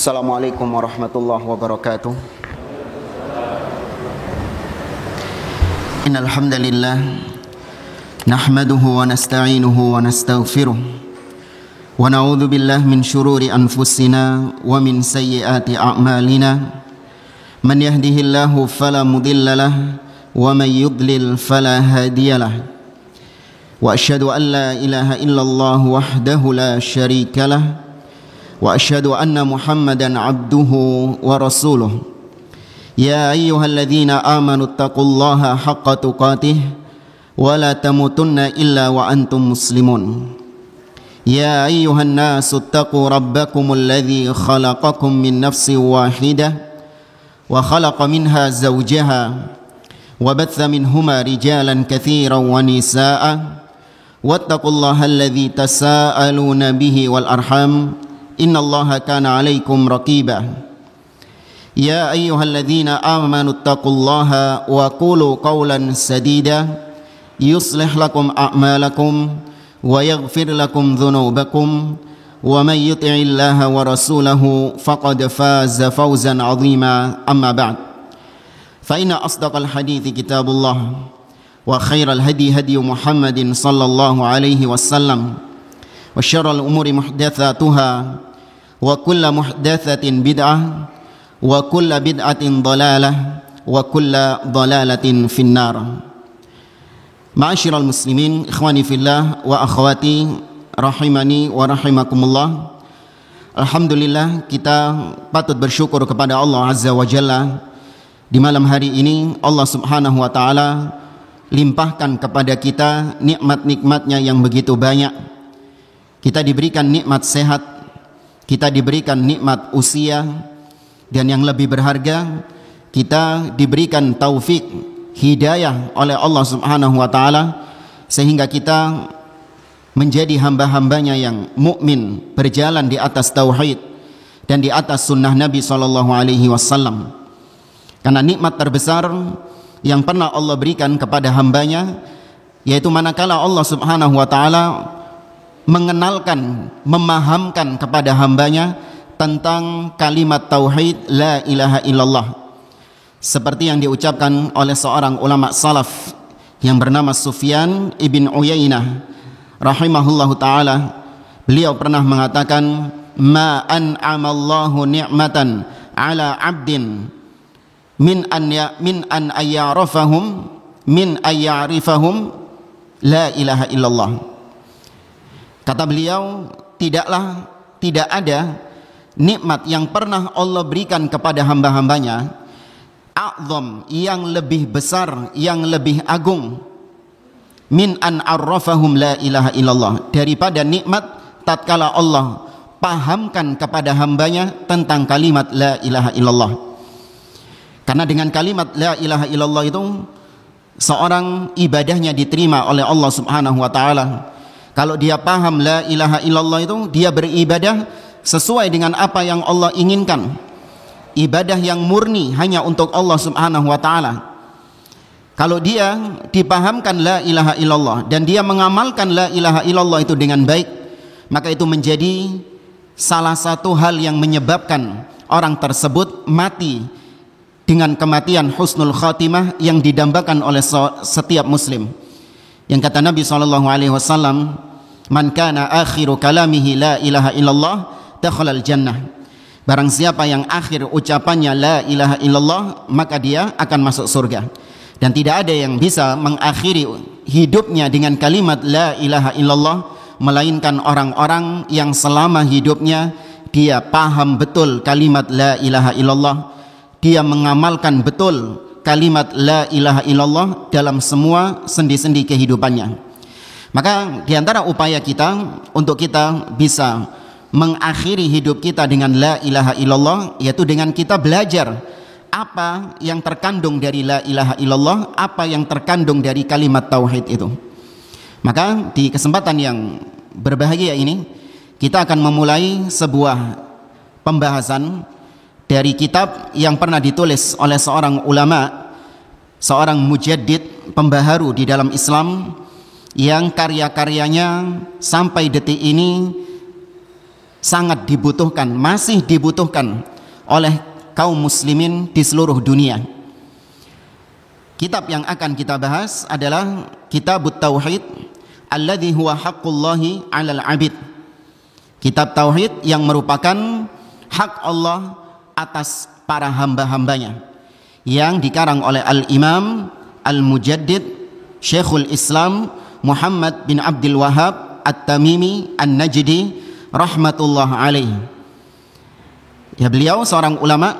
Assalamualaikum warahmatullahi wabarakatuh. Innal hamdalillah nahmaduhu wa nasta'inuhu wa nastaghfiruh wa na'udzu billahi min shururi anfusina wa min sayyiati a'malina. Man yahdihillahu fala mudilla lahu wa man yudlil fala hadiyalah. Wa asyhadu an la ilaha illallah wahdahu la syarika lahu wa asyhadu anna Muhammadan abduhu wa rasuluh. Ya ayyuhalladzina amanu taqullaha haqqa tuqatih wa la tamutunna illa wa antum muslimun. Ya ayyuhan nasu taqu rabbakumul ladzi khalaqakum min nafsin wahidah wa khalaqa minha zawjaha wa batha minhuma rijalan katsiran wa nisaa'a wattaqullaha alladzi tasaaluna bihi wal arham innallaha kana 'alaikum raqiba. Ya ayyuhalladzina amanu taqullaha wa qulu qawlan sadida yuslih lakum a'malakum wa yaghfir lakum dhunubakum wa man yuti'illaha wa rasulahu faqad faza fawzan 'azima. Amma ba'd, fa inna asdaqal hadithi kitabullah wa khairal hadi hadi Muhammadin sallallahu alaihi wasallam wa syarrul umuri muhdatsatuha wa kullu muhdatsatin bid'ah wa kullu bid'atin dhalalah wa kullu dhalalatin finnar. Ma'asyiral muslimin, ikhwani fillah wa akhwati rahimani wa rahimakumullah. Alhamdulillah, kita patut bersyukur kepada Allah Azza wa Jalla. Di malam hari ini Allah Subhanahu wa taala limpahkan kepada kita nikmat-nikmatnya yang begitu banyak. Kita diberikan nikmat sehat, kita diberikan nikmat usia, dan yang lebih berharga, kita diberikan taufik, hidayah oleh Allah Subhanahu wa taala sehingga kita menjadi hamba-hambanya yang mukmin, berjalan di atas tauhid dan di atas sunnah Nabi sallallahu alaihi wasallam. Karena nikmat terbesar yang pernah Allah berikan kepada hambanya, yaitu manakala Allah Subhanahu wa taala mengenalkan, memahamkan kepada hambanya tentang kalimat tauhid la ilaha illallah, seperti yang diucapkan oleh seorang ulama salaf yang bernama Sufyan ibn Uyainah rahimahullahu taala. Beliau pernah mengatakan, ma an'amallahu ni'matan ala 'abdin min an ayyarifahum la ilaha illallah. Kata beliau, tidak ada nikmat yang pernah Allah berikan kepada hamba-hambanya a'zam, yang lebih besar, yang lebih agung, min an arrafahum la ilaha illallah, daripada nikmat tatkala Allah pahamkan kepada hambanya tentang kalimat la ilaha illallah. Karena dengan kalimat la ilaha illallah itu seorang ibadahnya diterima oleh Allah Subhanahu wa taala. Kalau dia paham la ilaha illallah itu, dia beribadah sesuai dengan apa yang Allah inginkan. Ibadah yang murni hanya untuk Allah Subhanahu wa taala. Kalau dia dipahamkan la ilaha illallah dan dia mengamalkan la ilaha illallah itu dengan baik, maka itu menjadi salah satu hal yang menyebabkan orang tersebut mati dengan kematian husnul khatimah yang didambakan oleh setiap muslim. Yang kata Nabi SAW, man kana akhiru kalamihi la ilaha illallah dakhalal jannah. Barang siapa yang akhir ucapannya la ilaha illallah, maka dia akan masuk surga. Dan tidak ada yang bisa mengakhiri hidupnya dengan kalimat la ilaha illallah melainkan orang-orang yang selama hidupnya dia paham betul kalimat la ilaha illallah, dia mengamalkan betul kalimat la ilaha illallah dalam semua sendi-sendi kehidupannya. Maka diantara upaya kita untuk kita bisa mengakhiri hidup kita dengan la ilaha illallah, yaitu dengan kita belajar apa yang terkandung dari la ilaha illallah, apa yang terkandung dari kalimat tauhid itu. Maka di kesempatan yang berbahagia ini, kita akan memulai sebuah pembahasan dari kitab yang pernah ditulis oleh seorang ulama, seorang mujaddid, pembaharu di dalam Islam, yang karya-karyanya sampai detik ini sangat dibutuhkan, masih dibutuhkan oleh kaum muslimin di seluruh dunia. Kitab yang akan kita bahas adalah Kitabut Tauhid alladzi huwa haqqullahi 'alal 'abid. Kitab tauhid yang merupakan hak Allah atas para hamba-hambanya, yang dikarang oleh Al-Imam Al-Mujaddid Syekhul Islam Muhammad bin Abdul Wahhab At-Tamimi An-Najdi rahmatullah alaih. Ya, beliau seorang ulama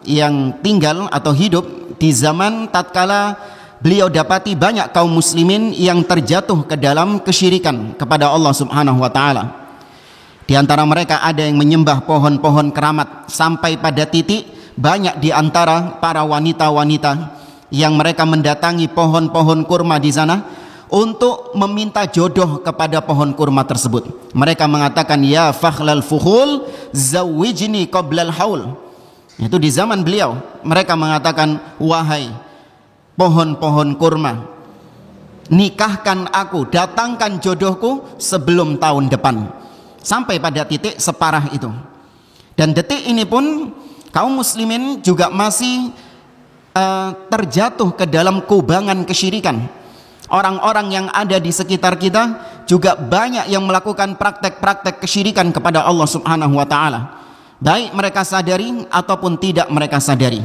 yang tinggal atau hidup di zaman tatkala beliau dapati banyak kaum muslimin yang terjatuh ke dalam kesyirikan kepada Allah Subhanahu wa taala. Di antara mereka ada yang menyembah pohon-pohon keramat, sampai pada titik banyak di antara para wanita-wanita yang mereka mendatangi pohon-pohon kurma di sana untuk meminta jodoh kepada pohon kurma tersebut. Mereka mengatakan, ya fakhlal fuhul zawijni qoblal haul. Itu di zaman beliau. Mereka mengatakan, wahai pohon-pohon kurma, nikahkan aku, datangkan jodohku sebelum tahun depan. Sampai pada titik separah itu. Dan detik ini pun kaum muslimin juga masih terjatuh ke dalam kubangan kesyirikan. Orang-orang yang ada di sekitar kita juga banyak yang melakukan praktek-praktek kesyirikan kepada Allah Subhanahu wa taala, baik mereka sadari ataupun tidak mereka sadari.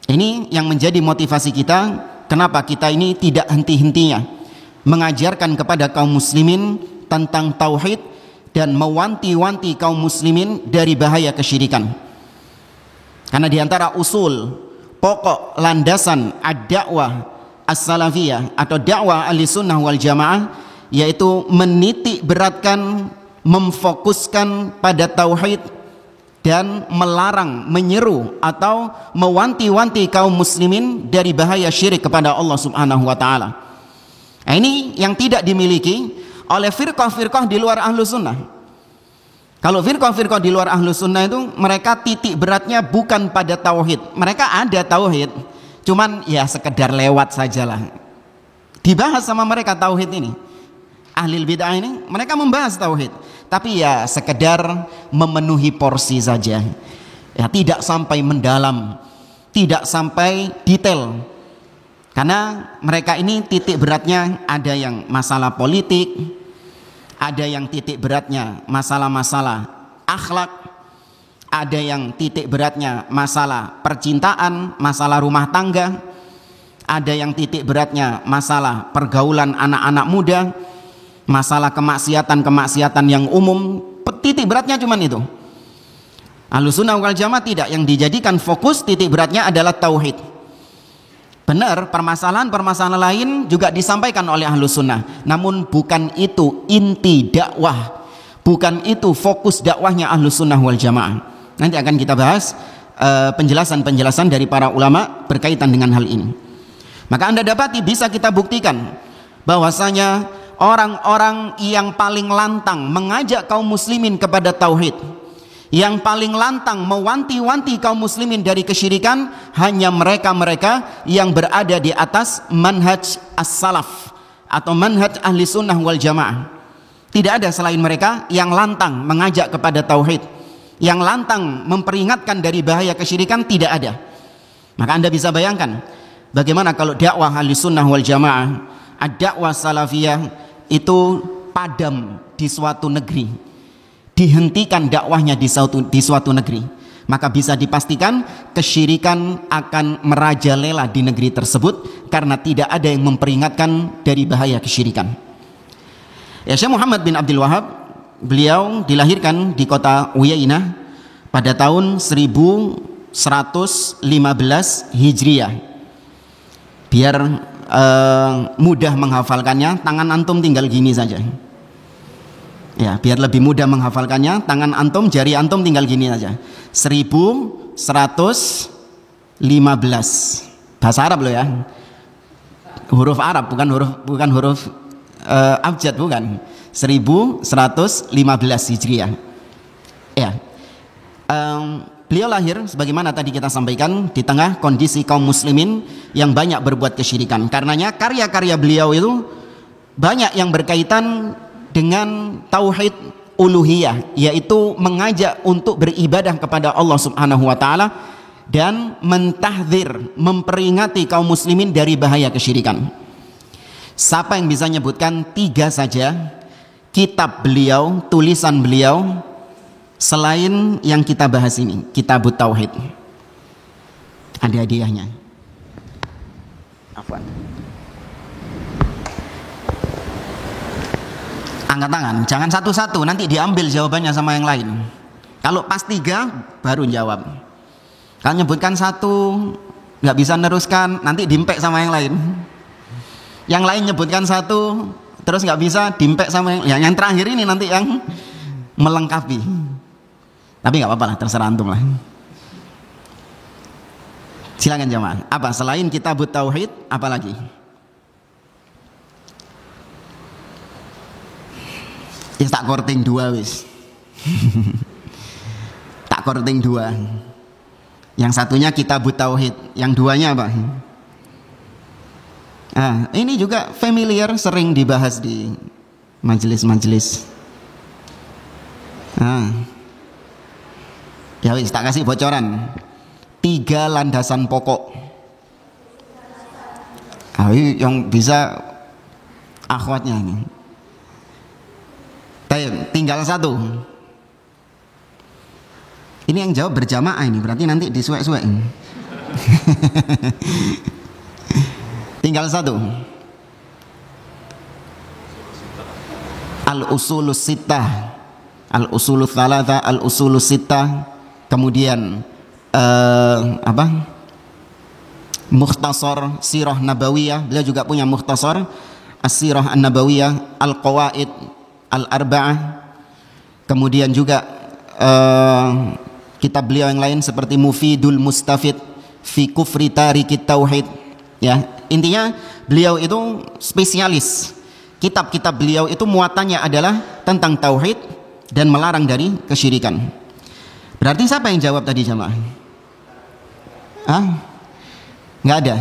Ini yang menjadi motivasi kita, kenapa kita ini tidak henti-hentinya mengajarkan kepada kaum muslimin tentang tauhid dan mewanti-wanti kaum muslimin dari bahaya kesyirikan. Karena di antara usul, pokok, landasan ad-da'wah as-salafiyah atau dakwah ahli-sunnah wal jamaah, yaitu menitik beratkan, memfokuskan pada tauhid dan melarang, menyeru atau mewanti-wanti kaum muslimin dari bahaya syirik kepada Allah Subhanahu wa taala. Nah, ini yang tidak dimiliki oleh firqah-firqah di luar ahlu sunnah. Kalau firqah-firqah di luar ahlu sunnah itu, mereka titik beratnya bukan pada tauhid. Mereka ada tauhid, cuman ya sekedar lewat sajalah. Dibahas sama mereka tauhid ini. Ahli bid'ah ini, mereka membahas tauhid, tapi ya sekedar memenuhi porsi saja. Ya, tidak sampai mendalam, tidak sampai detail. Karena mereka ini titik beratnya ada yang masalah politik, ada yang titik beratnya masalah-masalah akhlak, ada yang titik beratnya masalah percintaan, masalah rumah tangga, ada yang titik beratnya masalah pergaulan anak-anak muda, masalah kemaksiatan-kemaksiatan yang umum. Titik beratnya cuman itu. Ahlussunnah wal jamaah tidak, yang dijadikan fokus titik beratnya adalah tauhid. Benar, permasalahan-permasalahan lain juga disampaikan oleh ahlussunnah, namun bukan itu inti dakwah, bukan itu fokus dakwahnya ahlussunnah wal jamaah. Nanti akan kita bahas penjelasan-penjelasan dari para ulama berkaitan dengan hal ini. Maka Anda dapati, bisa kita buktikan bahwasanya orang-orang yang paling lantang mengajak kaum muslimin kepada tauhid, yang paling lantang mewanti-wanti kaum muslimin dari kesyirikan, hanya mereka-mereka yang berada di atas manhaj as-salaf atau manhaj ahli sunnah wal jamaah. Tidak ada selain mereka yang lantang mengajak kepada tauhid, yang lantang memperingatkan dari bahaya kesyirikan, tidak ada. Maka Anda bisa bayangkan bagaimana kalau dakwah ahli sunnah wal jamaah, ad-dakwah salafiyah itu padam di suatu negeri, dihentikan dakwahnya di suatu negeri, maka bisa dipastikan kesyirikan akan merajalela di negeri tersebut karena tidak ada yang memperingatkan dari bahaya kesyirikan. Ya, Syekh Muhammad bin Abdul Wahhab, beliau dilahirkan di kota Uyainah pada tahun 1115 Hijriah. Biar mudah menghafalkannya, tangan antum tinggal gini saja. Ya, biar lebih mudah menghafalkannya, tangan antum, jari antum tinggal gini saja. 1115. Bahasa Arab loh ya. Huruf Arab, bukan huruf abjad, bukan. 1115 Hijriah. Ya. Beliau lahir sebagaimana tadi kita sampaikan di tengah kondisi kaum muslimin yang banyak berbuat kesyirikan. Karenanya karya-karya beliau itu banyak yang berkaitan dengan tauhid, uluhiyah, yaitu mengajak untuk beribadah kepada Allah Subhanahu wa taala dan mentahdzir, memperingati kaum muslimin dari bahaya kesyirikan. Siapa yang bisa menyebutkan 3 saja kitab beliau, tulisan beliau selain yang kita bahas ini, Kitabut Tauhid? Ada hadiahnya. Afwan. Angkat tangan, jangan satu-satu, nanti diambil jawabannya sama yang lain. Kalau pas 3 baru jawab. Kalau nyebutkan 1 nggak bisa neruskan, nanti dimpek sama yang lain. Yang lain nyebutkan 1 terus nggak bisa, dimpek sama yang terakhir ini nanti yang melengkapi. Tapi nggak apa-apa lah, terserah antum lah. Silakan jemaah. Apa selain Kitabut Tauhid, apa lagi? Ya tak korting 2 wis. Tak korting 2. Yang satunya Kitabut Tauhid, yang 2-nya apa? Ini juga familiar, sering dibahas di majelis-majelis. Ya wis, tak kasih bocoran. 3 landasan pokok. Yang bisa akhwatnya ini. Tinggal 1. Ini yang jawab berjamaah ini, berarti nanti disuek-suek. Tinggal 1. Al-usulus sittah, al-usulus thalatha, al-usulus sittah. Kemudian Mukhtasar Sirah Nabawiyah, beliau juga punya Mukhtasar As-Sirah An-Nabawiyah, Al-Qawaid Al-Arba'ah. Kemudian juga kitab beliau yang lain seperti Mufidul Mustafid fi Kufri Tarikit Tauhid. Ya, intinya beliau itu spesialis. Kitab-kitab beliau itu muatannya adalah tentang tauhid dan melarang dari kesyirikan. Berarti siapa yang jawab tadi jamaah? Nggak ada.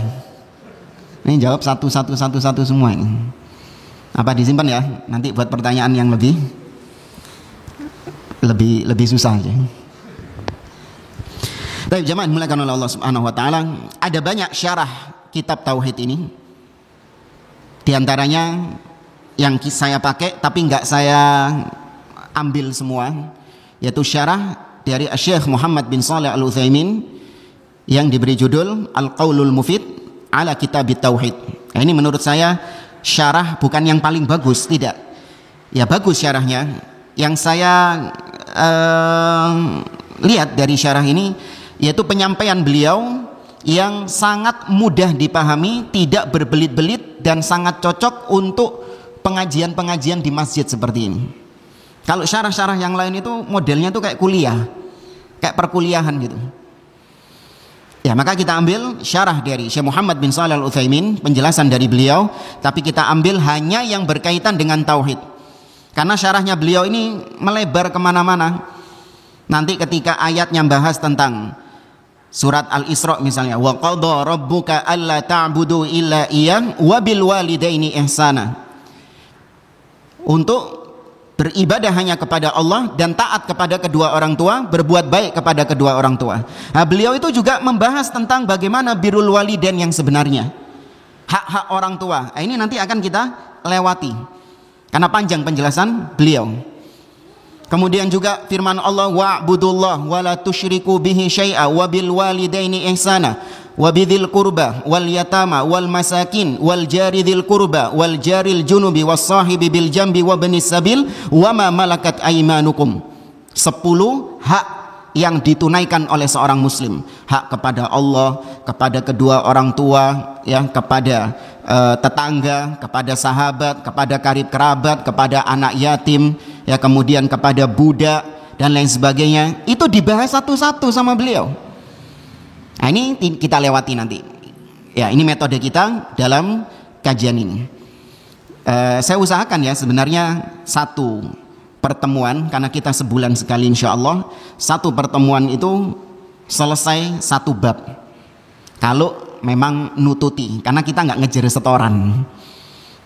Ini jawab satu semua ini. Apa disimpan ya? Nanti buat pertanyaan yang lebih susah aja. Baik jemaah dimuliakan oleh Allah Subhanahu wa taala, ada banyak syarah kitab tauhid ini. Di antaranya yang saya pakai tapi nggak saya ambil semua, yaitu syarah dari Syekh Muhammad bin Shalih Al-Utsaimin yang diberi judul Al-Qaulul Mufid ala Kitabit Tauhid. Nah, ini menurut saya syarah bukan yang paling bagus, tidak. Ya bagus syarahnya. Yang saya lihat dari syarah ini yaitu penyampaian beliau yang sangat mudah dipahami, tidak berbelit-belit dan sangat cocok untuk pengajian-pengajian di masjid seperti ini. Kalau syarah-syarah yang lain itu modelnya tuh kayak kuliah, kayak perkuliahan gitu. Ya, maka kita ambil syarah dari Syekh Muhammad bin Shalih Al-Utsaimin, penjelasan dari beliau, tapi kita ambil hanya yang berkaitan dengan tauhid. Karena syarahnya beliau ini melebar kemana-mana. Nanti ketika ayatnya bahas tentang surat Al-Isra misalnya, wa qadha rabbuka alla ta'budu illa iyyah wa bil walidaini ihsana. Untuk beribadah hanya kepada Allah dan taat kepada kedua orang tua, berbuat baik kepada kedua orang tua. Nah, beliau itu juga membahas tentang bagaimana birrul walidain yang sebenarnya, hak-hak orang tua. Nah, ini nanti akan kita lewati karena panjang penjelasan beliau. Kemudian juga firman Allah, wa'budullah wa la tusyriku bihi syai'a wa bil walidaini ihsana wa bidzil qurba wal yatama wal masakin wal jari dzil qurba wal jaril junubi was sahibi bil jambi wa banis sabil wa ma malakat aymanukum. 10 hak yang ditunaikan oleh seorang muslim. Hak kepada Allah, kepada kedua orang tua, ya, kepada tetangga, kepada sahabat, kepada karib kerabat, kepada anak yatim, ya, kemudian kepada budak dan lain sebagainya. Itu dibahas satu-satu sama beliau. Nah, ini kita lewati nanti. Ya, ini metode kita dalam kajian ini. Saya usahakan ya sebenarnya satu pertemuan, karena kita sebulan sekali insya Allah, satu pertemuan itu selesai 1 bab. Kalau memang nututi, karena kita nggak ngejar setoran.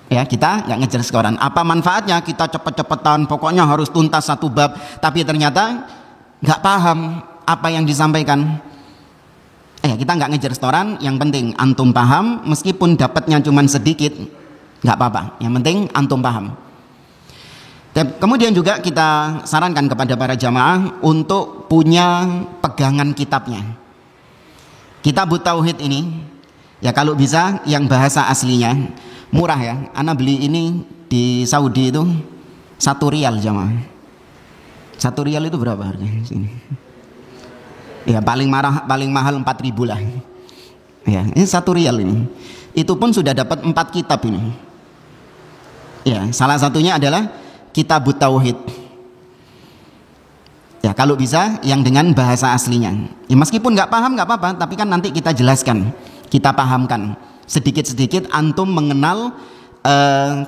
Ya, kita nggak ngejar skoran. Apa manfaatnya kita cepet-cepetan, pokoknya harus tuntas satu bab, tapi ternyata nggak paham apa yang disampaikan. Kita nggak ngejar skoran, yang penting antum paham, meskipun dapatnya cuma sedikit, nggak apa-apa. Yang penting antum paham. Kemudian juga kita sarankan kepada para jamaah untuk punya pegangan kitabnya. Kitabut Tauhid ini, ya kalau bisa yang bahasa aslinya. Murah ya, ana beli ini di Saudi itu 1 rial jamaah. 1 rial itu berapa harganya sini? Ya paling mahal 4.000 lah. Ya, ini 1 rial ini. Itu pun sudah dapat 4 kitab ini. Ya, salah satunya adalah Kitabut Tauhid. Ya, kalau bisa yang dengan bahasa aslinya. Ya, meskipun nggak paham nggak apa-apa, tapi kan nanti kita jelaskan, kita pahamkan. Sedikit-sedikit antum mengenal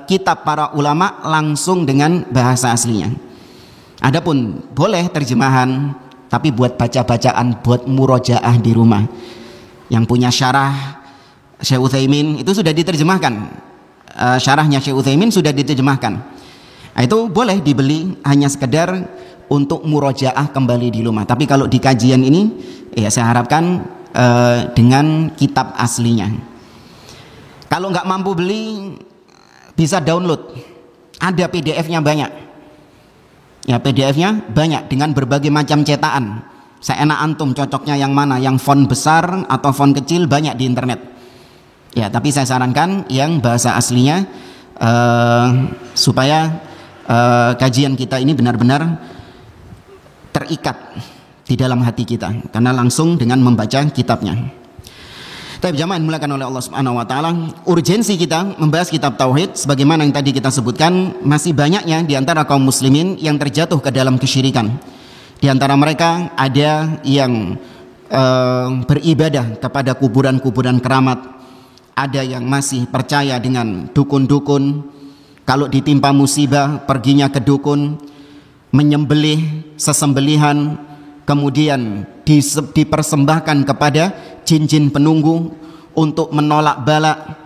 kitab para ulama langsung dengan bahasa aslinya. Adapun boleh terjemahan, tapi buat baca-bacaan, buat murojaah di rumah. Yang punya syarah Syekh Utsaimin itu sudah diterjemahkan. Syarahnya Syekh Utsaimin sudah diterjemahkan. Itu boleh dibeli hanya sekedar untuk murojaah kembali di rumah. Tapi kalau di kajian ini, ya saya harapkan dengan kitab aslinya. Kalau nggak mampu beli, bisa download. Ada PDF-nya banyak. Ya, PDF-nya banyak dengan berbagai macam cetakan. Seenak antum cocoknya yang mana, yang font besar atau font kecil, banyak di internet. Ya, tapi saya sarankan yang bahasa aslinya supaya kajian kita ini benar-benar terikat di dalam hati kita, karena langsung dengan membaca kitabnya. Tapi jamaah dimuliakan oleh Allah Subhanahu wa taala, urgensi kita membahas kitab tauhid sebagaimana yang tadi kita sebutkan, masih banyaknya di antara kaum muslimin yang terjatuh ke dalam kesyirikan. Di antara mereka ada yang beribadah kepada kuburan-kuburan keramat, ada yang masih percaya dengan dukun-dukun. Kalau ditimpa musibah perginya ke dukun, menyembelih sesembelihan, kemudian dipersembahkan kepada jin-jin penunggu untuk menolak bala.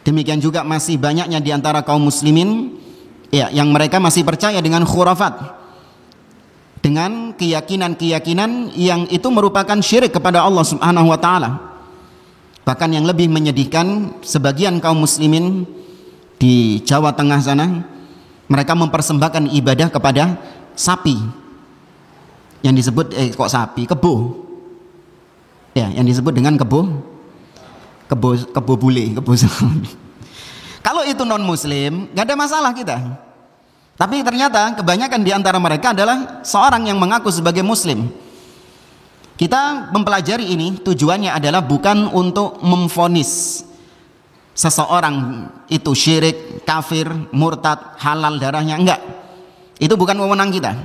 Demikian juga masih banyaknya di antara kaum muslimin ya, yang mereka masih percaya dengan khurafat, dengan keyakinan-keyakinan yang itu merupakan syirik kepada Allah Subhanahu wa taala. Bahkan yang lebih menyedihkan, sebagian kaum muslimin di Jawa Tengah sana, mereka mempersembahkan ibadah kepada sapi. Yang disebut kebo. Ya, yang disebut dengan kebo bule, kebo sapi. Kalau itu non muslim, nggak ada masalah kita. Tapi ternyata kebanyakan di antara mereka adalah seorang yang mengaku sebagai muslim. Kita mempelajari ini tujuannya adalah bukan untuk memvonis seseorang itu syirik, kafir, murtad, halal darahnya, enggak. Itu bukan wewenang kita.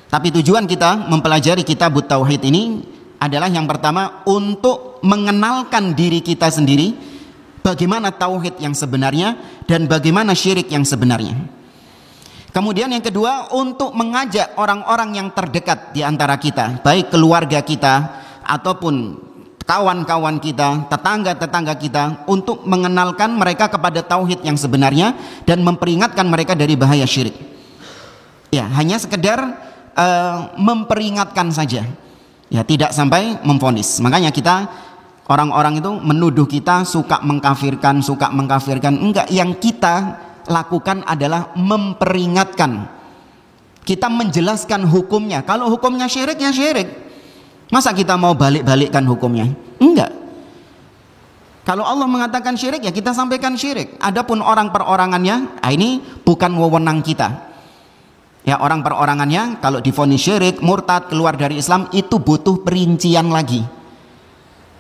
Tapi tujuan kita mempelajari Kitabut Tauhid ini adalah yang pertama untuk mengenalkan diri kita sendiri, bagaimana tauhid yang sebenarnya dan bagaimana syirik yang sebenarnya. Kemudian yang kedua, untuk mengajak orang-orang yang terdekat di antara kita, baik keluarga kita ataupun kawan-kawan kita, tetangga-tetangga kita, untuk mengenalkan mereka kepada tauhid yang sebenarnya dan memperingatkan mereka dari bahaya syirik. Ya, hanya sekedar memperingatkan saja. Ya, tidak sampai memvonis. Makanya kita, orang-orang itu menuduh kita suka mengkafirkan. Enggak, yang kita lakukan adalah memperingatkan. Kita menjelaskan hukumnya. Kalau hukumnya syirik, ya syirik. Masa kita mau balik-balikkan hukumnya? Enggak. Kalau Allah mengatakan syirik, ya kita sampaikan syirik. Adapun orang perorangannya, ini bukan wewenang kita. Ya, orang perorangannya kalau divonis syirik, murtad, keluar dari Islam, itu butuh perincian lagi.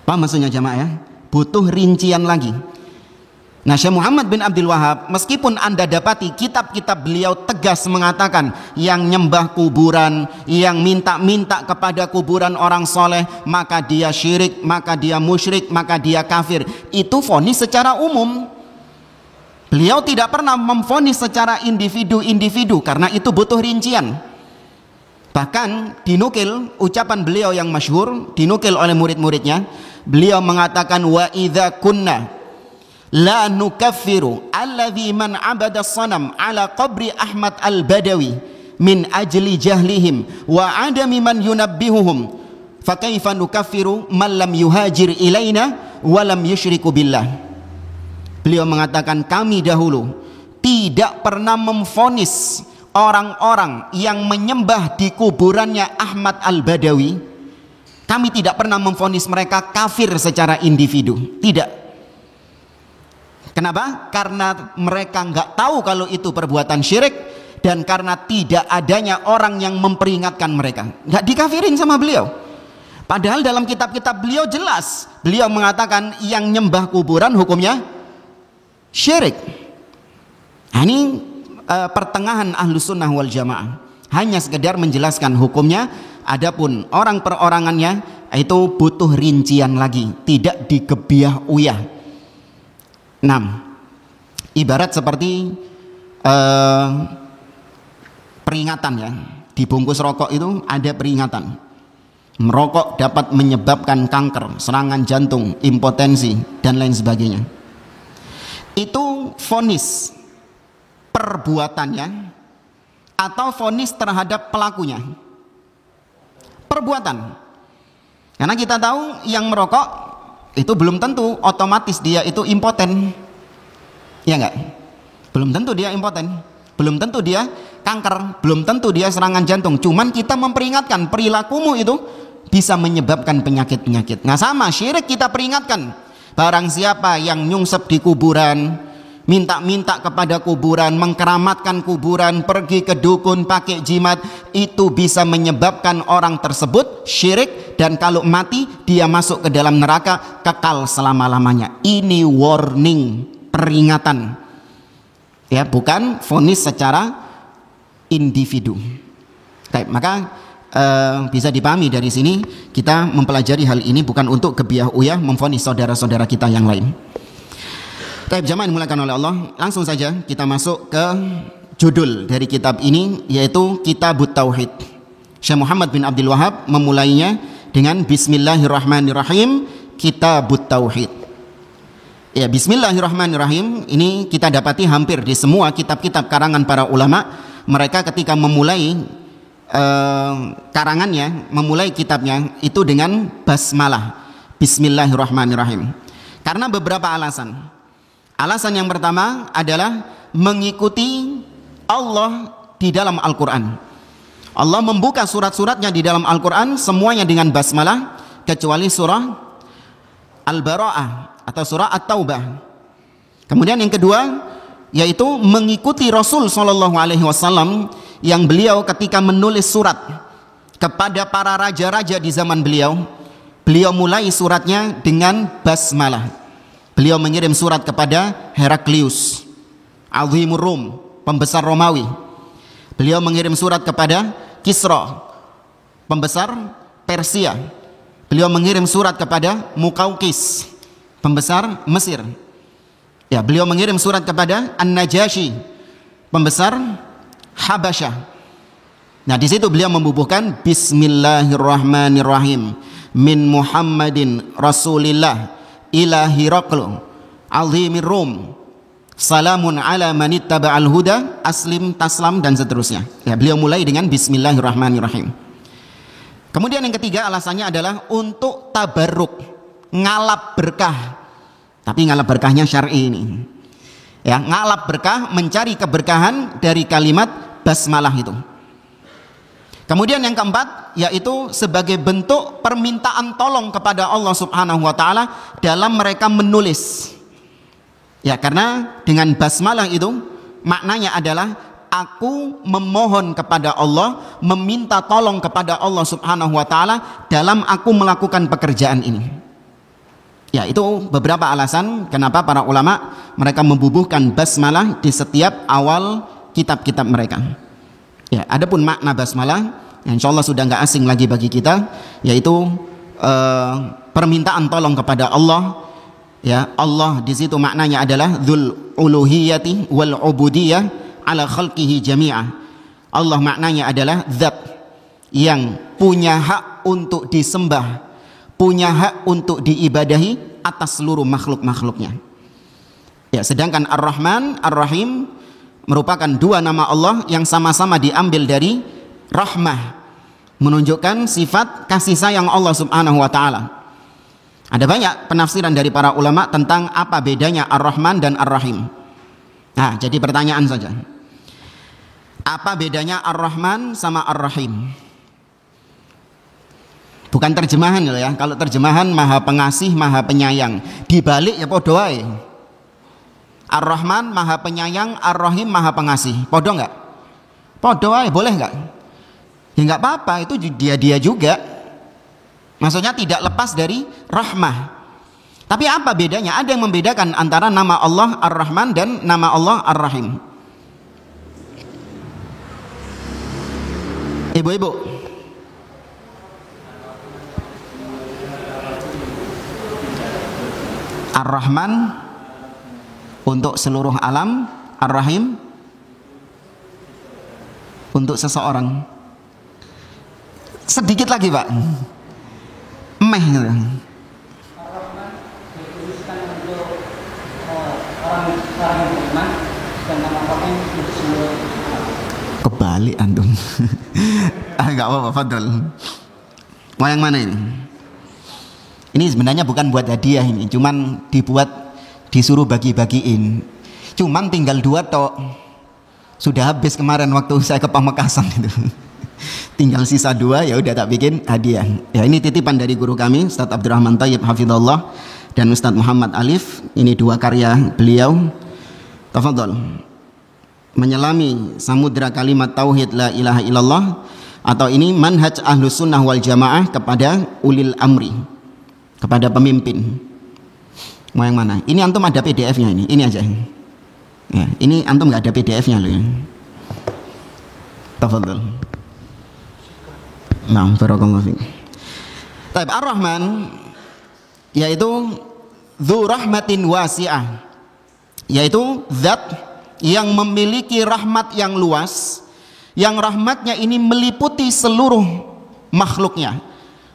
Paham maksudnya jamaah ya? Butuh rincian lagi. Nah, Syekh Muhammad bin Abdul Wahab, meskipun Anda dapati kitab-kitab beliau tegas mengatakan yang nyembah kuburan, yang minta-minta kepada kuburan orang soleh, maka dia syirik, maka dia musyrik, maka dia kafir. Itu vonis secara umum. Beliau tidak pernah memvonis secara individu-individu, karena itu butuh rincian. Bahkan dinukil ucapan beliau yang masyhur, dinukil oleh murid-muridnya, beliau mengatakan wa idza kunna la nukaffiru alladhi man abada sanam ala qabri Ahmad al-Badawi min ajli jahlihim wa adami man yunabbihuhum fa kaifa nukaffiru man lam yuhajir ilaina wa lam yusyriku billah. Beliau mengatakan, kami dahulu tidak pernah memvonis orang-orang yang menyembah di kuburannya Ahmad al-Badawi. Kami tidak pernah memvonis mereka kafir secara individu, tidak. Kenapa? Karena mereka nggak tahu kalau itu perbuatan syirik, dan karena tidak adanya orang yang memperingatkan mereka. Nggak dikafirin sama beliau. Padahal dalam kitab-kitab beliau jelas, beliau mengatakan yang nyembah kuburan hukumnya syirik. Nah, ini pertengahan Ahlus Sunnah wal Jamaah, hanya sekedar menjelaskan hukumnya. Adapun orang perorangannya itu butuh rincian lagi, tidak digebiah uyah. 6. Ibarat seperti peringatan ya. Di bungkus rokok itu ada peringatan. Merokok dapat menyebabkan kanker, serangan jantung, impotensi, dan lain sebagainya. Itu vonis perbuatannya atau vonis terhadap pelakunya? Perbuatan. Karena kita tahu yang merokok itu belum tentu otomatis dia itu impoten, ya enggak? Belum tentu dia impoten, belum tentu dia kanker, belum tentu dia serangan jantung. Cuman kita memperingatkan, perilakumu itu bisa menyebabkan penyakit-penyakit. Nah sama syirik, kita peringatkan, barang siapa yang nyungsep di kuburan, minta-minta kepada kuburan, mengkeramatkan kuburan, pergi ke dukun pakai jimat, itu bisa menyebabkan orang tersebut syirik, dan kalau mati dia masuk ke dalam neraka kekal selama-lamanya. Ini warning, peringatan ya, bukan vonis secara individu. Baik, maka bisa dipahami dari sini kita mempelajari hal ini bukan untuk gebiah uyah memvonis saudara-saudara kita yang lain. Baik, jamaah dimulakan oleh Allah, langsung saja kita masuk ke judul dari kitab ini, yaitu Kitabut Tauhid. Syekh Muhammad bin Abdul Wahab memulainya dengan Bismillahirrahmanirrahim, Kitabut Tauhid. Ya, Bismillahirrahmanirrahim ini kita dapati hampir di semua kitab-kitab karangan para ulama. Mereka ketika memulai karangannya, memulai kitabnya itu dengan basmalah, Bismillahirrahmanirrahim. Karena beberapa alasan. Alasan yang pertama adalah mengikuti Allah di dalam Al-Quran. Allah membuka surat-suratnya di dalam Al-Quran semuanya dengan basmalah, kecuali surah Al-Bara'ah atau surah At-Taubah. Kemudian yang kedua yaitu mengikuti Rasul SAW, yang beliau ketika menulis surat kepada para raja-raja di zaman beliau, beliau mulai suratnya dengan basmalah. Beliau mengirim surat kepada Heraklius, Azimur Rum, pembesar Romawi. Beliau mengirim surat kepada Kisra, pembesar Persia. Beliau mengirim surat kepada Muqawqis, pembesar Mesir. Ya, beliau mengirim surat kepada An-Najasyi, pembesar Habasyah. Nah, di situ beliau membubuhkan Bismillahirrahmanirrahim, min Muhammadin Rasulillah ila Hiraql Azimir Rum, salamun ala manittaba'al huda, aslim taslam, dan seterusnya. Ya, beliau mulai dengan Bismillahirrahmanirrahim. Kemudian yang ketiga alasannya adalah untuk tabarruk, ngalap berkah. Tapi ngalap berkahnya syar'i ini. Ya, ngalap berkah, mencari keberkahan dari kalimat basmalah itu. Kemudian yang keempat yaitu sebagai bentuk permintaan tolong kepada Allah Subhanahu wa taala dalam mereka menulis. Ya, karena dengan basmalah itu maknanya adalah aku memohon kepada Allah, meminta tolong kepada Allah Subhanahu wa taala dalam aku melakukan pekerjaan ini. Ya, itu beberapa alasan kenapa para ulama mereka membubuhkan basmalah di setiap awal kitab-kitab mereka. Ya, adapun makna basmalah insyaallah sudah enggak asing lagi bagi kita, yaitu permintaan tolong kepada Allah. Ya, Allah di situ maknanya adalah dzul uluhiyati wal ubudiyah ala khalqihi jami'ah. Allah maknanya adalah zat yang punya hak untuk disembah, punya hak untuk diibadahi atas seluruh makhluk-makhluknya. Ya, sedangkan Ar-Rahman, Ar-Rahim merupakan dua nama Allah yang sama-sama diambil dari rahmah, menunjukkan sifat kasih sayang Allah Subhanahu wa taala. Ada banyak penafsiran dari para ulama tentang apa bedanya Ar-Rahman dan Ar-Rahim. Nah, jadi pertanyaan saja. Apa bedanya Ar-Rahman sama Ar-Rahim? Bukan terjemahan ya. Kalau terjemahan Maha Pengasih, Maha Penyayang. Dibalik ya podo wae. Ar-Rahman Maha Penyayang, Ar-Rahim Maha Pengasih. Podo enggak? Podo wae, boleh enggak? Ya enggak apa-apa, itu dia juga. Maksudnya tidak lepas dari rahmah. Tapi apa bedanya? Ada yang membedakan antara nama Allah Ar-Rahman dan nama Allah Ar-Rahim. Ibu-ibu, Ar-Rahman untuk seluruh alam, Ar-Rahim untuk seseorang. Sedikit lagi Pak, meh gitu. Ar-Rahman dituliskan untuk orang yang beriman dan nama Rahim untuk seluruh alam. Kebalik antum. Enggak apa-apa, fadhol. Mau yang mana ini? Ini sebenarnya bukan buat hadiah ini, cuman disuruh bagi-bagiin. Cuman tinggal 2 tok. Sudah habis kemarin waktu saya ke Pamekasan itu. Tinggal sisa 2, ya udah tak bikin hadiah. Ya, ini titipan dari guru kami Ustaz Abdurrahman Thayyib hafizallah dan Ustaz Muhammad Alif. Ini 2 karya beliau. Tafadhol. Menyelami samudra kalimat tauhid la ilaha illallah, atau ini manhaj ahlus sunnah wal jamaah kepada ulil amri, kepada pemimpin. Mau yang mana? Ini antum ada PDF-nya ini aja. Ya, ini antum nggak ada PDF-nya loh. Ya. Tafadhol. Nah, barakallahu fiik. Taib Ar-Rahman yaitu dzu rahmatin wasi'ah, yaitu zat yang memiliki rahmat yang luas, yang rahmatnya ini meliputi seluruh makhluknya,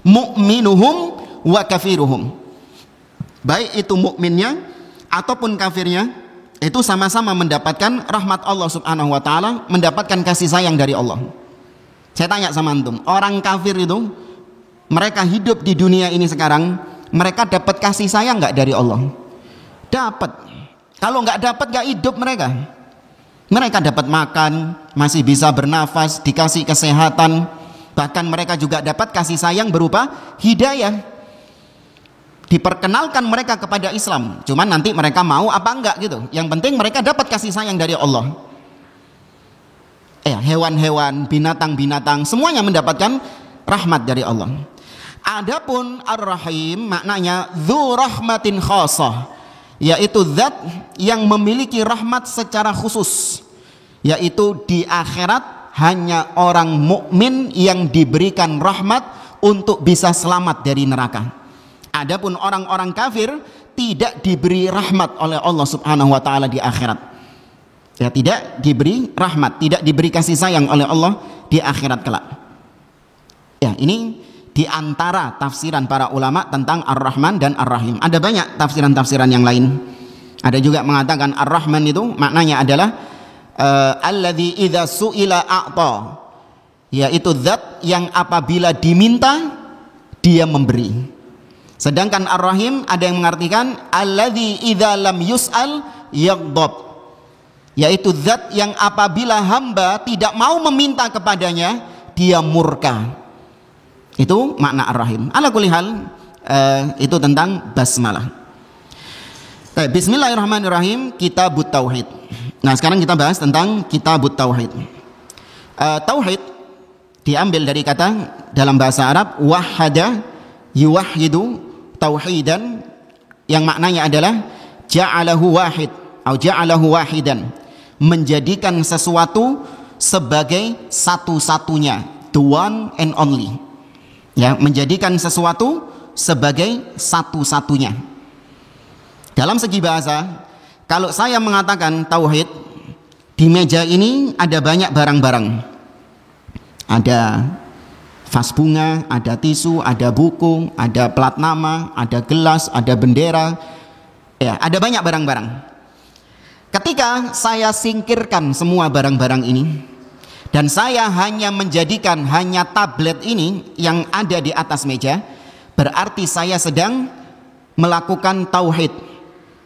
mu'minuhum wa kafiruhum, baik itu mukminnya ataupun kafirnya, itu sama-sama mendapatkan rahmat Allah Subhanahu wa taala, mendapatkan kasih sayang dari Allah. Saya tanya sama antum, orang kafir itu mereka hidup di dunia ini sekarang, mereka dapat kasih sayang nggak dari Allah? Dapat. Kalau nggak dapat nggak hidup mereka. Mereka dapat makan, masih bisa bernafas, dikasih kesehatan, bahkan mereka juga dapat kasih sayang berupa hidayah. Diperkenalkan mereka kepada Islam, cuman nanti mereka mau apa enggak gitu. Yang penting mereka dapat kasih sayang dari Allah. Hewan-hewan, binatang-binatang, semuanya mendapatkan rahmat dari Allah. Adapun Ar-Rahim maknanya dzu rahmatin khassah, yaitu zat yang memiliki rahmat secara khusus, yaitu di akhirat hanya orang mukmin yang diberikan rahmat untuk bisa selamat dari neraka. Adapun orang-orang kafir tidak diberi rahmat oleh Allah Subhanahu wa taala di akhirat. Ya, tidak diberi rahmat, tidak diberi kasih sayang oleh Allah di akhirat kelak. Ya, ini di antara tafsiran para ulama tentang Ar-Rahman dan Ar-Rahim. Ada banyak tafsiran-tafsiran yang lain. Ada juga mengatakan Ar-Rahman itu maknanya adalah alladzi idza su'ila a'ta, yaitu zat yang apabila diminta dia memberi. Sedangkan Ar-Rahim ada yang mengartikan alladzi idza lam yus'al yaghdab, yaitu zat yang apabila hamba tidak mau meminta kepadanya dia murka. Itu makna Ar-Rahim. Ala kulli hal, itu tentang basmalah. Bismillahirrahmanirrahim. Kitabut Tauhid. Nah, sekarang kita bahas tentang Kitabut Tauhid. Tauhid diambil dari kata dalam bahasa Arab wahada yuwahhidu tauhidan, yang maknanya adalah ja'alahu wahid atau ja'alahu wahidan, menjadikan sesuatu sebagai satu-satunya, the one and only. Ya, menjadikan sesuatu sebagai satu-satunya. Dalam segi bahasa, kalau saya mengatakan tauhid, di meja ini ada banyak barang-barang. Ada vas bunga, ada tisu, ada buku, ada plat nama, ada gelas, ada bendera. Ya, ada banyak barang-barang. Ketika saya singkirkan semua barang-barang ini dan saya hanya menjadikan hanya tablet ini yang ada di atas meja, berarti saya sedang melakukan tauhid,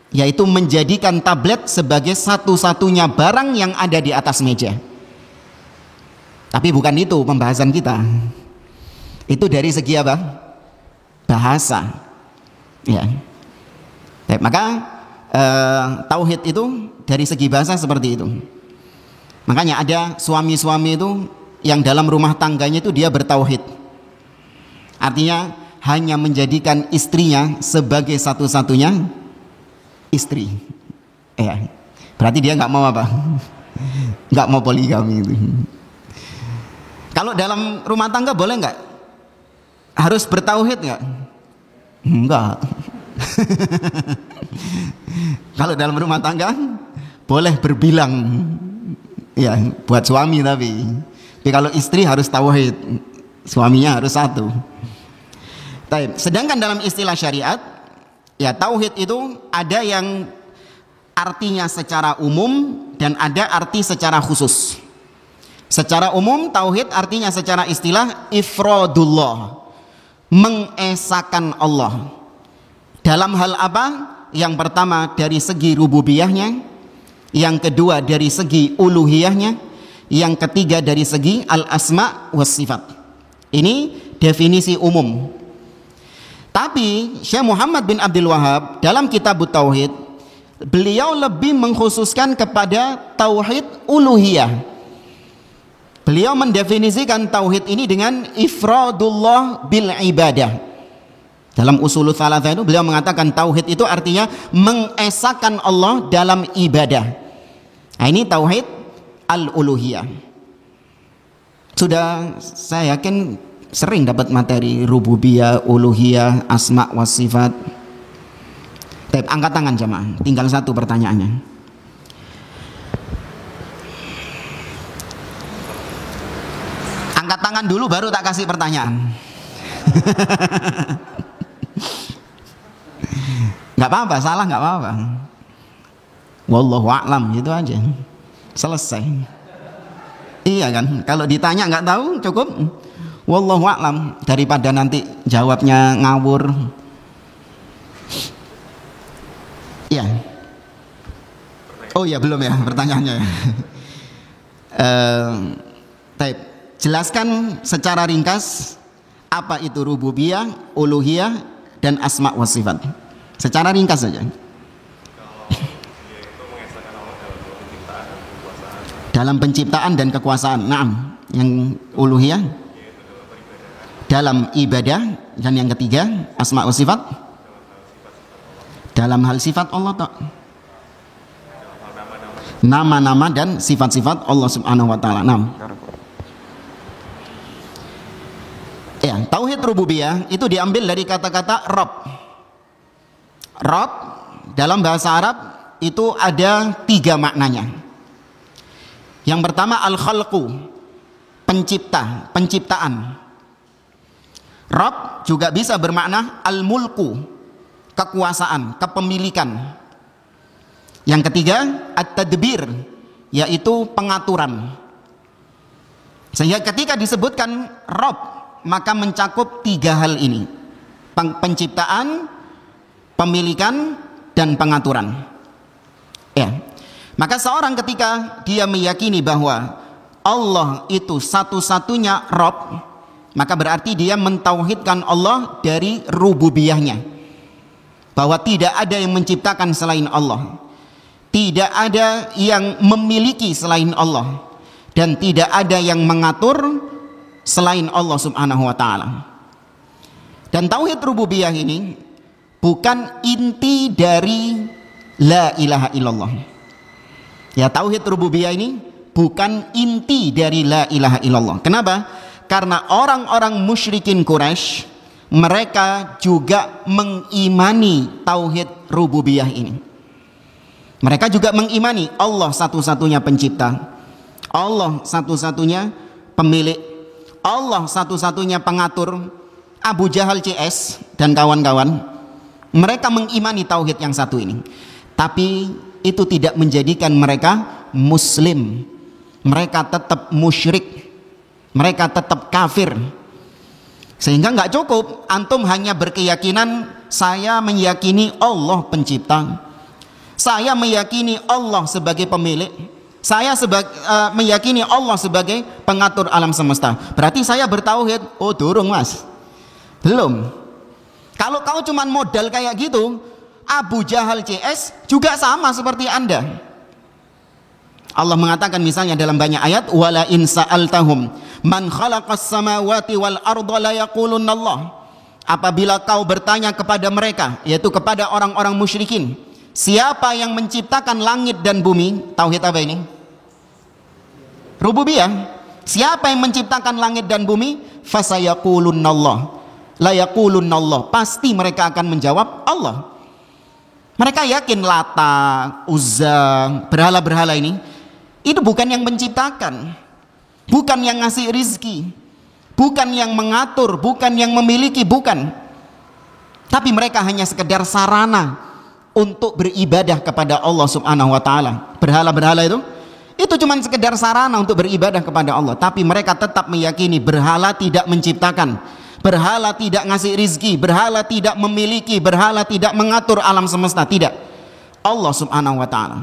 yaitu menjadikan tablet sebagai satu-satunya barang yang ada di atas meja. Tapi bukan itu pembahasan kita. Itu dari segi apa? Bahasa. Ya. Maka tauhid itu dari segi bahasa seperti itu. Makanya ada suami-suami itu yang dalam rumah tangganya itu dia bertauhid. Artinya hanya menjadikan istrinya sebagai satu-satunya istri. Ya. Berarti dia nggak mau apa? Nggak mau poligami itu. Kalau dalam rumah tangga boleh nggak? Harus bertauhid nggak? Enggak. Kalau dalam rumah tangga boleh berbilang, ya buat suami tapi kalau istri harus tauhid, suaminya harus satu. Sedangkan dalam istilah syariat, ya tauhid itu ada yang artinya secara umum dan ada arti secara khusus. Secara umum tauhid artinya secara istilah ifradullah, mengesakan Allah. Dalam hal apa? Yang pertama dari segi rububiyahnya, yang kedua dari segi uluhiyahnya, yang ketiga dari segi al-asma was sifat. Ini definisi umum. Tapi Syekh Muhammad bin Abdul Wahab dalam kitab Tauhid, beliau lebih mengkhususkan kepada tauhid uluhiyah. Beliau mendefinisikan tauhid ini dengan ifradullah bil ibadah. Dalam usul tsalatsa itu beliau mengatakan tauhid itu artinya mengesahkan Allah dalam ibadah. Nah, ini tauhid al-uluhiyah. Sudah saya yakin sering dapat materi rububiyah, uluhiyah, asma wa sifat. Angkat tangan jamaah, tinggal satu pertanyaannya. Angkat tangan dulu baru tak kasih pertanyaan. Nggak apa-apa, salah nggak apa-apa. Wallahu a'lam, gitu aja. Selesai. Iya kan, kalau ditanya nggak tahu cukup wallahu a'lam, daripada nanti jawabnya ngawur. Iya. Oh ya belum ya pertanyaannya. Jelaskan secara ringkas apa itu rububiyah, uluhiyah, dan asma wa sifat. Secara ringkas saja. Dalam penciptaan dan kekuasaan. Naam, yang uluhiyah dalam ibadah, dan yang ketiga asma wa sifat dalam hal sifat Allah tak, nama-nama dan sifat-sifat Allah Subhanahu wa taala. Naam. Ya, tauhid rububiyah itu diambil dari kata-kata Rabb. Rabb dalam bahasa Arab itu ada 3 maknanya. Yang pertama al-khalqu, pencipta, penciptaan. Rabb juga bisa bermakna al-mulku, kekuasaan, kepemilikan. Yang ketiga at-tadbir, yaitu pengaturan. Sehingga ketika disebutkan Rabb, maka mencakup 3 hal ini: penciptaan, pemilikan, dan pengaturan. Ya. Maka seorang ketika dia meyakini bahwa Allah itu satu-satunya Rabb, maka berarti dia mentauhidkan Allah dari rububiyahnya, bahwa tidak ada yang menciptakan selain Allah, tidak ada yang memiliki selain Allah, dan tidak ada yang mengatur selain Allah Subhanahu wa taala. Dan tauhid rububiyah ini bukan inti dari la ilaha illallah. Ya, tauhid rububiyah ini bukan inti dari la ilaha illallah. Kenapa? Karena orang-orang musyrikin Quraisy, mereka juga mengimani tauhid rububiyah ini. Mereka juga mengimani Allah satu-satunya pencipta, Allah satu-satunya pemilik, Allah satu-satunya pengatur. Abu Jahal CS dan kawan-kawan, mereka mengimani tauhid yang satu ini. Tapi itu tidak menjadikan mereka muslim. Mereka tetap musyrik, mereka tetap kafir. Sehingga nggak cukup antum hanya berkeyakinan saya meyakini Allah pencipta, saya meyakini Allah sebagai pemilik, saya meyakini Allah sebagai pengatur alam semesta. Berarti saya bertauhid? Oh durung mas, belum. Kalau kau cuman modal kayak gitu, Abu Jahal CS juga sama seperti anda. Allah mengatakan misalnya dalam banyak ayat, wala in sa'altahum man khalaqas samawati wal arda la yaqulunna Allah. Apabila kau bertanya kepada mereka, yaitu kepada orang-orang musyrikin, siapa yang menciptakan langit dan bumi? Tauhid apa ini? Rububiyah. Siapa yang menciptakan langit dan bumi? Fasayaqulunna Allah. La yaqulunna Allah. Pasti mereka akan menjawab Allah. Mereka yakin Lata, Uzza, berhala-berhala ini itu bukan yang menciptakan, bukan yang ngasih rizki, bukan yang mengatur, bukan yang memiliki, bukan. Tapi mereka hanya sekedar sarana untuk beribadah kepada Allah Subhanahu wa taala. Berhala-berhala itu cuma sekedar sarana untuk beribadah kepada Allah, tapi mereka tetap meyakini berhala tidak menciptakan, berhala tidak ngasih rizki, berhala tidak memiliki, berhala tidak mengatur alam semesta. Tidak, Allah Subhanahu wa taala.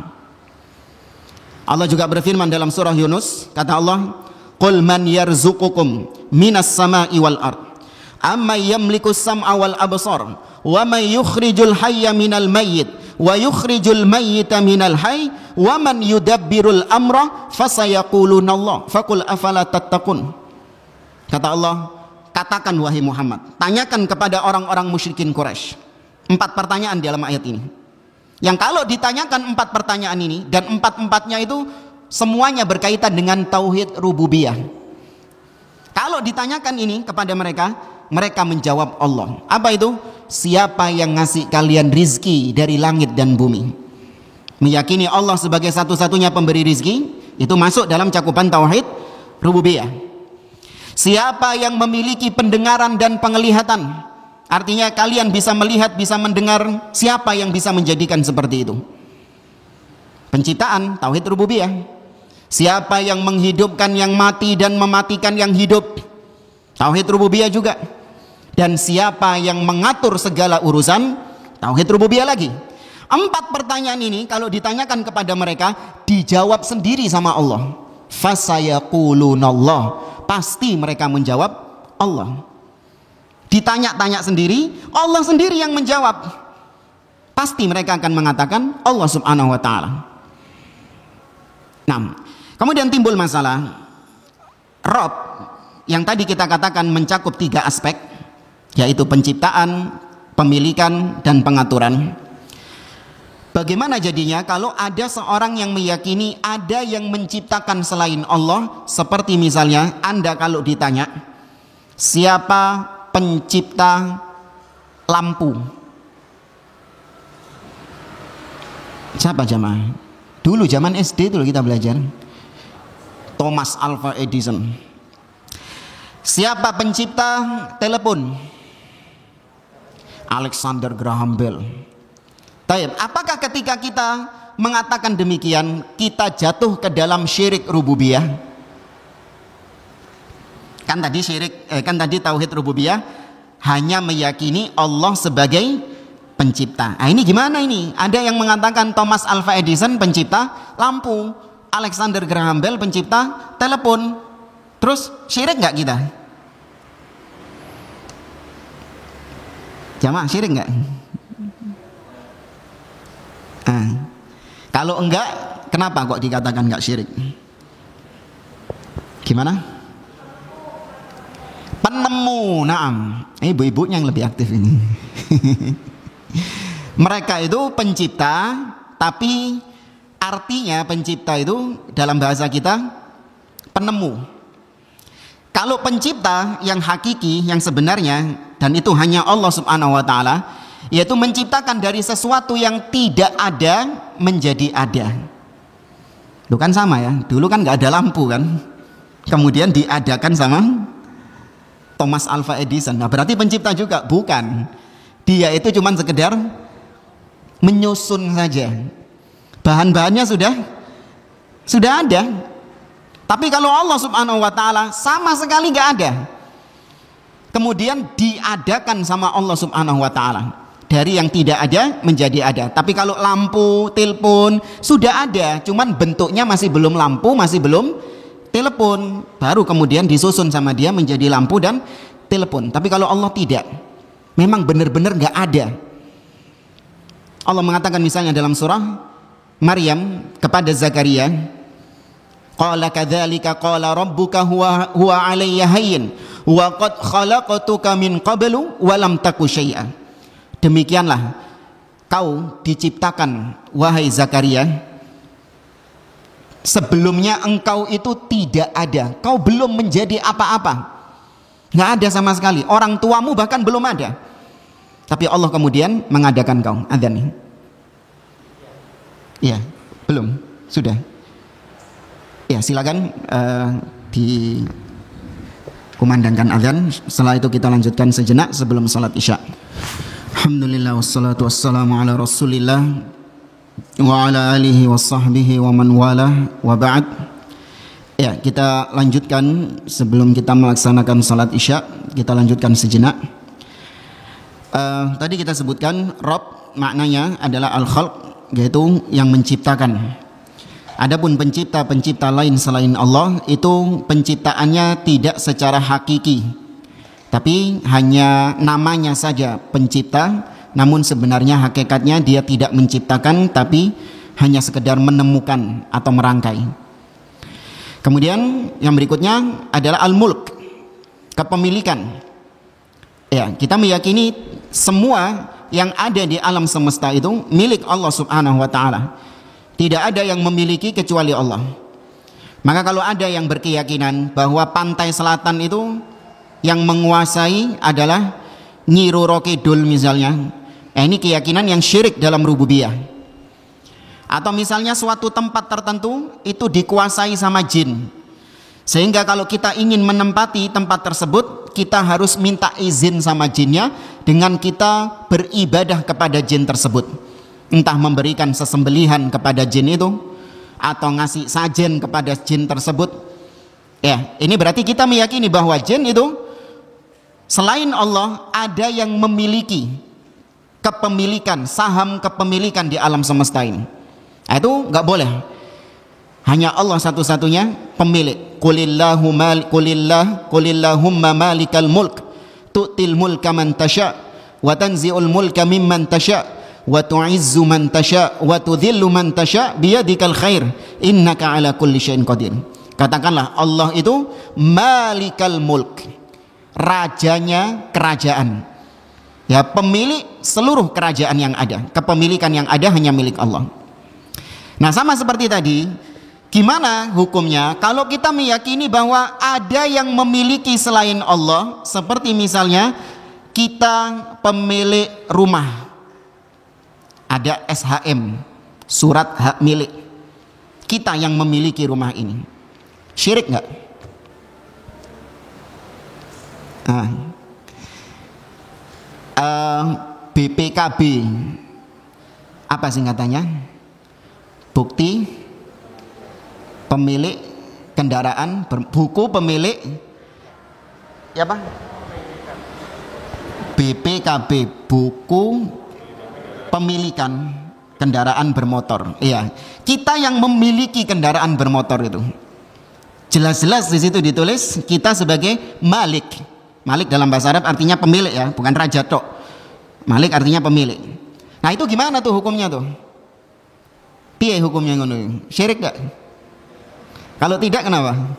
Allah juga berfirman dalam surah Yunus, kata Allah, qul man yarzuqukum minas sama'i wal ard amma yamliku sam'a wal absar wa man yukhrijul hayya minal mayyit wa yukhrijul mayyita minal hayy wa man yudabbirul amra fasayaquluna Allah faqul afala tattaqun. Kata Allah, katakan wahai Muhammad, tanyakan kepada orang-orang musyrikin Quraisy. 4 pertanyaan di dalam ayat ini, yang kalau ditanyakan 4 pertanyaan ini, dan 4-4-nya itu semuanya berkaitan dengan tauhid rububiyah. Kalau ditanyakan ini kepada mereka, mereka menjawab Allah. Apa itu? Siapa yang ngasih kalian rizki dari langit dan bumi? Meyakini Allah sebagai satu-satunya pemberi rizki, itu masuk dalam cakupan tauhid rububiyah. Siapa yang memiliki pendengaran dan penglihatan? Artinya kalian bisa melihat, bisa mendengar. Siapa yang bisa menjadikan seperti itu? Penciptaan, tauhid rububiyah. Siapa yang menghidupkan yang mati dan mematikan yang hidup? Tauhid rububiyah juga. Dan siapa yang mengatur segala urusan? Tauhid rububiyah lagi. 4 pertanyaan ini kalau ditanyakan kepada mereka, dijawab sendiri sama Allah. Fasayaqulunallah. Pasti mereka menjawab Allah. Ditanya-tanya sendiri, Allah sendiri yang menjawab. Pasti mereka akan mengatakan Allah Subhanahu wa taala. Nah, kemudian timbul masalah Rob yang tadi kita katakan mencakup 3 aspek, yaitu penciptaan, pemilikan, dan pengaturan. Bagaimana jadinya kalau ada seorang yang meyakini ada yang menciptakan selain Allah? Seperti misalnya Anda kalau ditanya, siapa pencipta lampu? Siapa jamaah? Dulu zaman SD dulu kita belajar, Thomas Alva Edison. Siapa pencipta telepon? Alexander Graham Bell. Baik, apakah ketika kita mengatakan demikian kita jatuh ke dalam syirik rububiyah? Kan tadi tauhid rububiyah hanya meyakini Allah sebagai pencipta. Nah, ini gimana ini? Ada yang mengatakan Thomas Alva Edison pencipta lampu, Alexander Graham Bell pencipta telepon. Terus syirik nggak kita? Jamaah, syirik nggak? Kalau enggak, kenapa kok dikatakan enggak syirik? Gimana? Penemu, naam. Ibu-ibunya yang lebih aktif ini. Mereka itu pencipta, tapi artinya pencipta itu dalam bahasa kita penemu. Kalau pencipta yang hakiki, yang sebenarnya, dan itu hanya Allah Subhanahu wa taala, yaitu menciptakan dari sesuatu yang tidak ada menjadi ada. Itu kan sama ya, dulu kan nggak ada lampu kan, kemudian diadakan sama Thomas Alva Edison. Nah berarti pencipta juga? Bukan. Dia itu cuma sekedar menyusun saja. Bahan-bahannya sudah ada. Tapi kalau Allah Subhanahu wa taala sama sekali nggak ada. Kemudian diadakan sama Allah Subhanahu wa taala. Dari yang tidak ada menjadi ada. Tapi kalau lampu, telepon sudah ada, cuman bentuknya masih belum lampu, masih belum telepon. Baru kemudian disusun sama dia menjadi lampu dan telepon. Tapi kalau Allah tidak, memang benar-benar nggak ada. Allah mengatakan misalnya dalam surah Maryam kepada Zakaria, qala kadzalika qala rabbuka huwa alayya hayyin wa qad khalaqtuka min qablu wa lam taku syai'a. Demikianlah kau diciptakan wahai Zakaria, sebelumnya engkau itu tidak ada, kau belum menjadi apa-apa, nggak ada sama sekali, orang tuamu bahkan belum ada, tapi Allah kemudian mengadakan kau. Adzan nih? Iya, belum, sudah. Ya silakan dikumandangkan adzan. Setelah itu kita lanjutkan sejenak sebelum salat isya. Alhamdulillah wassalatu wassalamu ala rasulillah wa ala alihi wa sahbihi wa man wala wa ba'd. Ya, kita lanjutkan sebelum kita melaksanakan salat isya, kita lanjutkan sejenak. Tadi kita sebutkan Rabb maknanya adalah al-khalq, yaitu yang menciptakan. Adapun pencipta lain selain Allah itu penciptaannya tidak secara hakiki, tapi hanya namanya saja pencipta, namun sebenarnya hakikatnya dia tidak menciptakan, tapi hanya sekedar menemukan atau merangkai. Kemudian yang berikutnya adalah al-mulk, kepemilikan. Ya, kita meyakini semua yang ada di alam semesta itu milik Allah Subhanahu wa taala. Tidak ada yang memiliki kecuali Allah. Maka kalau ada yang berkeyakinan bahwa pantai selatan itu yang menguasai adalah Nyi Roro Kidul misalnya, ini keyakinan yang syirik dalam rububiyah. Atau misalnya suatu tempat tertentu itu dikuasai sama jin, sehingga kalau kita ingin menempati tempat tersebut kita harus minta izin sama jinnya dengan kita beribadah kepada jin tersebut, entah memberikan sesembelihan kepada jin itu atau ngasih sajen kepada jin tersebut. Ya, ini berarti kita meyakini bahwa jin itu selain Allah ada yang memiliki kepemilikan, saham kepemilikan di alam semesta ini. Nah, itu nggak boleh. Hanya Allah satu-satunya pemilik. Qulillahumma malikal mulk tu'til mulka man tasha wa tanzi'ul mulka mimman tasha wa tu'izzu man tasha wa tudhillu man tasha biyadikal khair innaka ala kulli syai'in qadir. Katakanlah Allah itu malikal mulk, rajanya kerajaan, ya, pemilik seluruh kerajaan yang ada. Kepemilikan yang ada hanya milik Allah. Nah, sama seperti tadi, gimana hukumnya kalau kita meyakini bahwa ada yang memiliki selain Allah? Seperti misalnya kita pemilik rumah, ada SHM, surat hak milik, kita yang memiliki rumah ini, syirik nggak? BPKB apa singkatannya? Bukti pemilik kendaraan, buku pemilik ya apa? BPKB, buku pemilikan kendaraan bermotor. Iya, kita yang memiliki kendaraan bermotor itu jelas-jelas di situ ditulis kita sebagai malik. Malik dalam bahasa Arab artinya pemilik, ya, bukan raja tok. Malik artinya pemilik. Nah, itu gimana tuh hukumnya tuh? Piye hukumnya ngono? Syirik gak? Kalau tidak kenapa?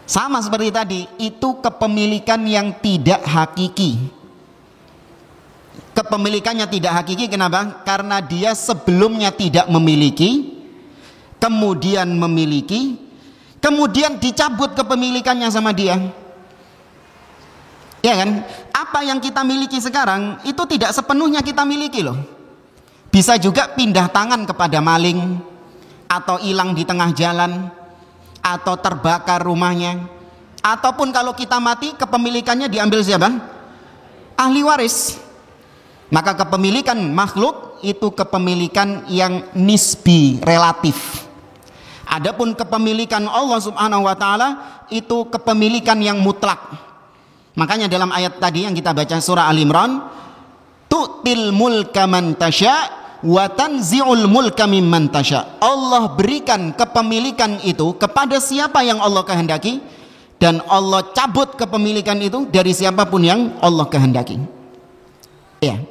Sama seperti tadi, itu kepemilikan yang tidak hakiki. Kepemilikannya tidak hakiki kenapa? Karena dia sebelumnya tidak memiliki, kemudian memiliki, kemudian dicabut kepemilikannya sama dia. Ya kan? Apa yang kita miliki sekarang itu tidak sepenuhnya kita miliki loh. Bisa juga pindah tangan kepada maling, atau hilang di tengah jalan, atau terbakar rumahnya, ataupun kalau kita mati kepemilikannya diambil siapa? Ahli waris. Maka kepemilikan makhluk itu kepemilikan yang nisbi, relatif. Adapun kepemilikan Allah Subhanahu wa taala itu kepemilikan yang mutlak. Makanya dalam ayat tadi yang kita baca surah Al-Imran, tu'til mulka man tasya' wa tanzi'ul mulka mimman tasya. Allah berikan kepemilikan itu kepada siapa yang Allah kehendaki, dan Allah cabut kepemilikan itu dari siapapun yang Allah kehendaki. Ya.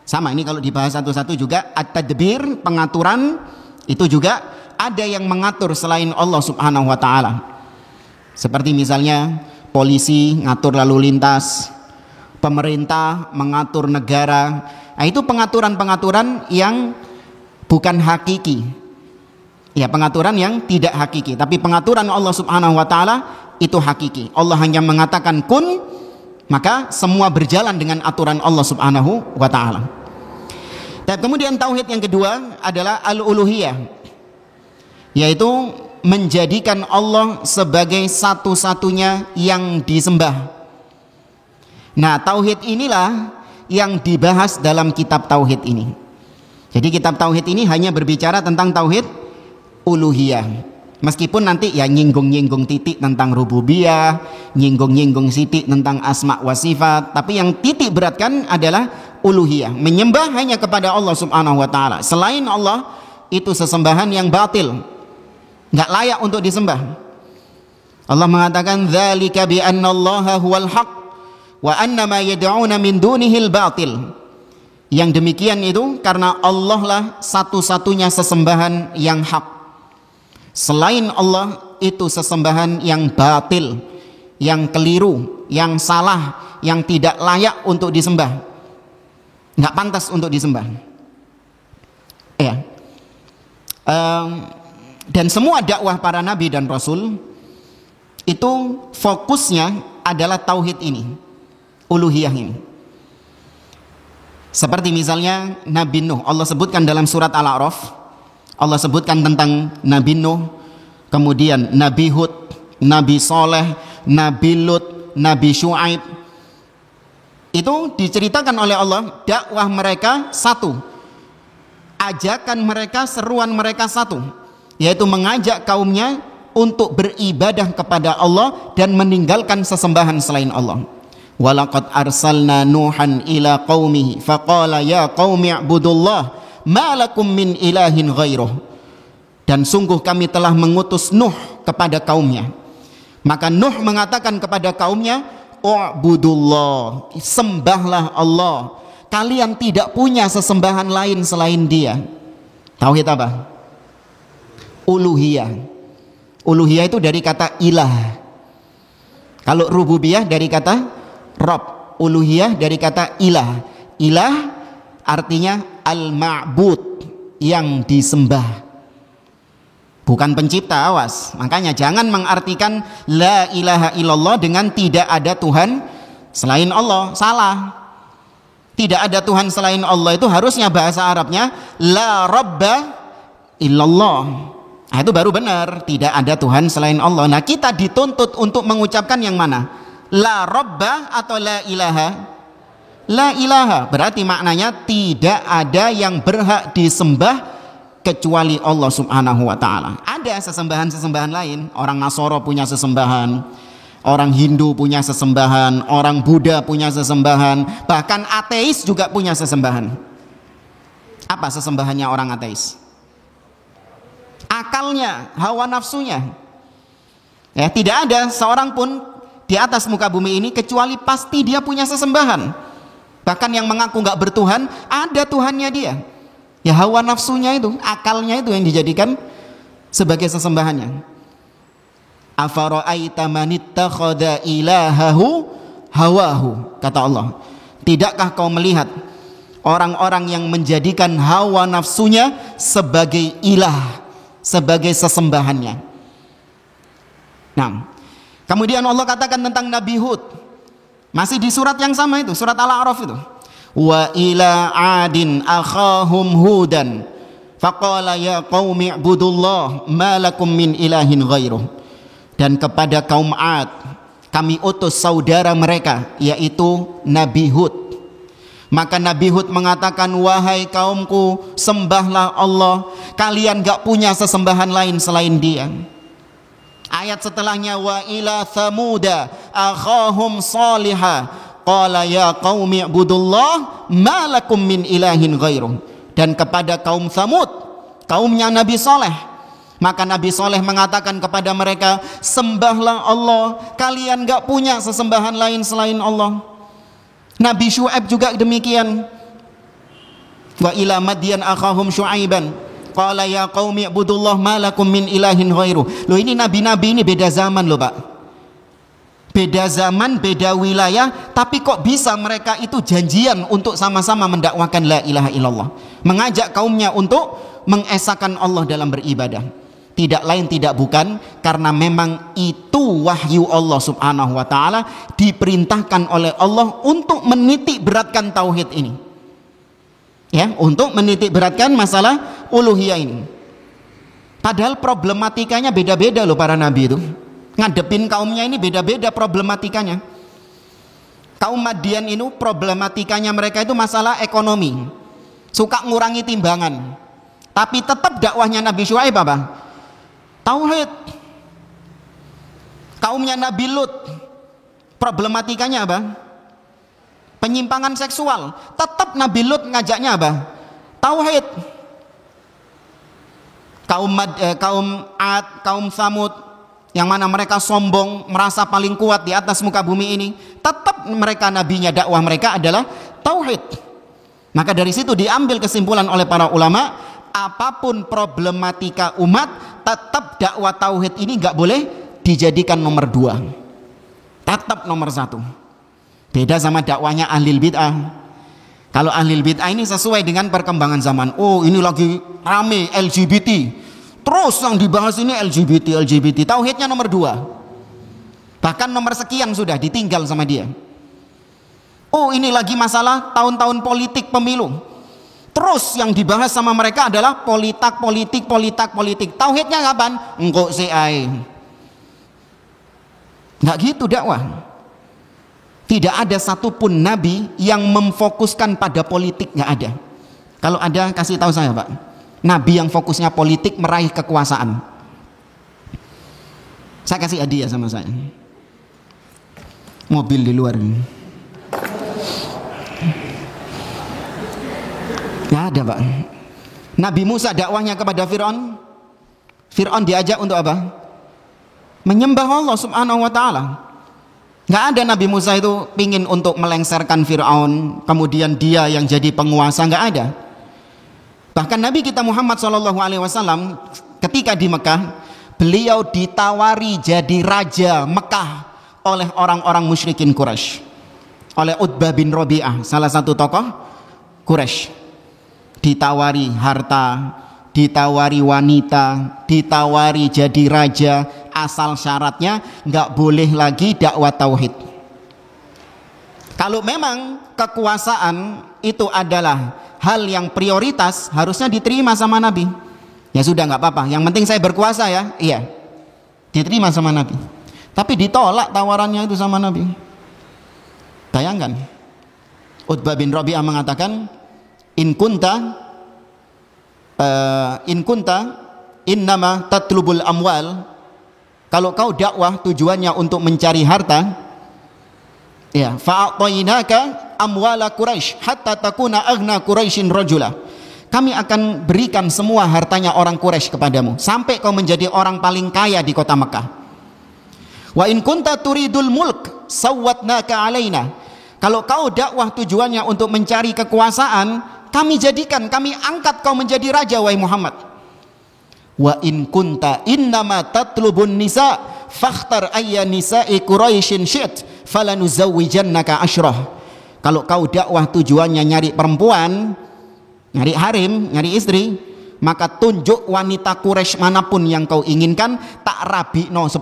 Sama ini kalau dibahas satu-satu juga, at-tadbir, pengaturan, itu juga ada yang mengatur selain Allah Subhanahu wa taala. Seperti misalnya polisi ngatur lalu lintas, pemerintah mengatur negara. Nah, itu pengaturan-pengaturan yang bukan hakiki. Ya, pengaturan yang tidak hakiki. Tapi pengaturan Allah Subhanahu wa taala itu hakiki. Allah hanya mengatakan kun, maka semua berjalan dengan aturan Allah Subhanahu wa taala. Dan kemudian tauhid yang kedua adalah al-uluhiyah, yaitu menjadikan Allah sebagai satu-satunya yang disembah. Nah, tauhid inilah yang dibahas dalam kitab tauhid ini. Jadi kitab tauhid ini hanya berbicara tentang tauhid uluhiyah. Meskipun nanti ya nyinggung-nyinggung titik tentang rububiyah, nyinggung-nyinggung titik tentang asma wa sifat, tapi yang titik beratkan adalah uluhiyah, menyembah hanya kepada Allah Subhanahu wa taala. Selain Allah itu sesembahan yang batil, enggak layak untuk disembah. Allah mengatakan dzalika bi annallaha huwal haq wa anna ma yad'una min dunihil batil. Yang demikian itu karena Allah lah satu-satunya sesembahan yang hak. Selain Allah itu sesembahan yang batil, yang keliru, yang salah, yang tidak layak untuk disembah, nggak pantas untuk disembah. Ya. Dan semua dakwah para nabi dan rasul itu fokusnya adalah tauhid ini, uluhiyah ini. Seperti misalnya Nabi Nuh, Allah sebutkan dalam surat Al-A'raf, Allah sebutkan tentang Nabi Nuh, kemudian Nabi Hud, Nabi Soleh, Nabi Lut, Nabi Syuaib. Itu diceritakan oleh Allah, dakwah mereka satu, ajakan mereka, seruan mereka satu, yaitu mengajak kaumnya untuk beribadah kepada Allah dan meninggalkan sesembahan selain Allah. Walaqad arsalna Nuhan ila qaumihi faqala ya qaumi ibudullah ma lakum min ilahin ghairuh. Dan sungguh kami telah mengutus Nuh kepada kaumnya. Maka Nuh mengatakan kepada kaumnya, u'budullah, sembahlah Allah. Kalian tidak punya sesembahan lain selain Dia. Tauhid apa? Uluhiyah. Uluhiyah itu dari kata ilah. Kalau rububiyah dari kata Rabb, uluhiyah dari kata ilah. Ilah artinya al-ma'bud, yang disembah, bukan pencipta, awas. Makanya jangan mengartikan la ilaha illallah dengan tidak ada Tuhan selain Allah, salah. Tidak ada Tuhan selain Allah itu harusnya bahasa Arabnya la rabba illallah. Nah, itu baru benar, tidak ada Tuhan selain Allah. Nah, kita dituntut untuk mengucapkan yang mana? La rabba atau la ilaha? La ilaha berarti maknanya tidak ada yang berhak disembah kecuali Allah Subhanahu wa taala. Ada sesembahan-sesembahan lain, orang Nasoro punya sesembahan, orang Hindu punya sesembahan, orang Buddha punya sesembahan, bahkan ateis juga punya sesembahan. Apa sesembahannya orang ateis? Akalnya, hawa nafsunya. Ya, tidak ada seorang pun di atas muka bumi ini kecuali pasti dia punya sesembahan. Bahkan yang mengaku nggak bertuhan, ada Tuhannya dia. Ya, hawa nafsunya itu, akalnya itu yang dijadikan sebagai sesembahannya. Afara'aita man ittakhadha ilahahu hawahu, kata Allah. Tidakkah kau melihat orang-orang yang menjadikan hawa nafsunya sebagai ilah, sebagai sesembahannya? Nah, kemudian Allah katakan tentang Nabi Hud, masih di surat yang sama itu, surat Al-A'raf itu. Wa ila adin akhahum hudan faqala ya qaumi ibudullah ma lakum min ilahin ghairuh. Dan kepada kaum Ad kami utus saudara mereka, yaitu Nabi Hud. Maka Nabi Hud mengatakan, wahai kaumku, sembahlah Allah, kalian gak punya sesembahan lain selain Dia. Ayat setelahnya, wa ila thamuda akhahum salihah qala ya qaumi ibudullah ma lakum min ilahin ghairuh. Dan kepada kaum Thamud, kaumnya Nabi Saleh, maka Nabi Saleh mengatakan kepada mereka, sembahlah Allah, kalian gak punya sesembahan lain selain Allah. Nabi Syu'aib juga demikian. Wa ila madyan akhahum syu'aiban qala ya qaumi ibudullah ma lakum min ilahin ghairuh. Loh, ini nabi-nabi ini beda zaman loh Pak. Beda zaman, beda wilayah, tapi kok bisa mereka itu janjian untuk sama-sama mendakwakan la ilaha illallah, mengajak kaumnya untuk mengesahkan Allah dalam beribadah. Tidak lain tidak bukan karena memang itu wahyu Allah subhanahu wa ta'ala, diperintahkan oleh Allah untuk menitik beratkan tauhid ini, ya, untuk menitik beratkan masalah uluhiyah ini. Padahal problematikanya beda-beda loh para nabi itu. Ngadepin kaumnya ini beda-beda problematikanya. Kaum Madian itu problematikanya mereka itu masalah ekonomi, suka ngurangi timbangan. Tapi tetap dakwahnya Nabi Syu'aib apa? Tauhid. Kaumnya Nabi Lut problematikanya apa? Penyimpangan seksual. Tetap Nabi Lut ngajaknya apa? Tauhid. Kaum Ad, kaum Samud, yang mana mereka sombong, merasa paling kuat di atas muka bumi ini, tetap mereka nabinya, dakwah mereka adalah tauhid. Maka dari situ diambil kesimpulan oleh para ulama, apapun problematika umat, tetap dakwah tauhid ini nggak boleh dijadikan nomor 2, tetap nomor 1. Beda sama dakwahnya ahlil bid'ah. Kalau ahlil bid'ah ini sesuai dengan perkembangan zaman. Oh, ini lagi rame LGBT, terus yang dibahas ini LGBT. Tauhidnya nomor 2, bahkan nomor sekian sudah ditinggal sama dia. Oh, ini lagi masalah tahun-tahun politik pemilu, terus yang dibahas sama mereka adalah politik. Tauhidnya kapan? Engkau CI. Nggak gitu dakwah. Tidak ada satupun nabi yang memfokuskan pada politik, nggak ada. Kalau ada kasih tahu saya Pak. Nabi yang fokusnya politik, meraih kekuasaan. Saya kasih hadiah sama saya. Mobil di luar ini. Nggak ada Pak. Nabi Musa dakwahnya kepada Fir'aun. Fir'aun diajak untuk apa? Menyembah Allah subhanahu wa ta'ala. Nggak ada Nabi Musa itu pingin untuk melengsarkan Fir'aun, kemudian dia yang jadi penguasa, nggak ada. Bahkan Nabi kita Muhammad SAW ketika di Mekah, beliau ditawari jadi raja Mekah oleh orang-orang musyrikin Quraisy, oleh Utbah bin Rabi'ah, salah satu tokoh Quraisy. Ditawari harta, ditawari wanita, ditawari jadi raja, asal syaratnya nggak boleh lagi dakwah tauhid. Kalau memang kekuasaan itu adalah hal yang prioritas, harusnya diterima sama Nabi. Ya sudah, nggak apa-apa, yang penting saya berkuasa ya. Iya, diterima sama Nabi. Tapi ditolak tawarannya itu sama Nabi. Bayangkan, Utbah bin Rabi'ah mengatakan, in kunta innama tatlubul amwal. Kalau kau dakwah tujuannya untuk mencari harta, ya, fa'atainaka amwala Quraisy hatta takuna aghna Quraisyin rajula. Kami akan berikan semua hartanya orang Quraisy kepadamu sampai kau menjadi orang paling kaya di kota Mekah. Wa in kunta turidul mulk sawwatnaka alaina. Kalau kau dakwah tujuannya untuk mencari kekuasaan, kami angkat kau menjadi raja wahai Muhammad. Wa in kunta innama tatlubun nisa fakhtar ayya nisa'i Quraisyin syi't falanuzawwijannaka asyrah. Kalau kau dakwah tujuannya nyari perempuan, nyari harim, nyari istri, maka tunjuk wanita Quraisy manapun yang kau inginkan, tak rabikno 10.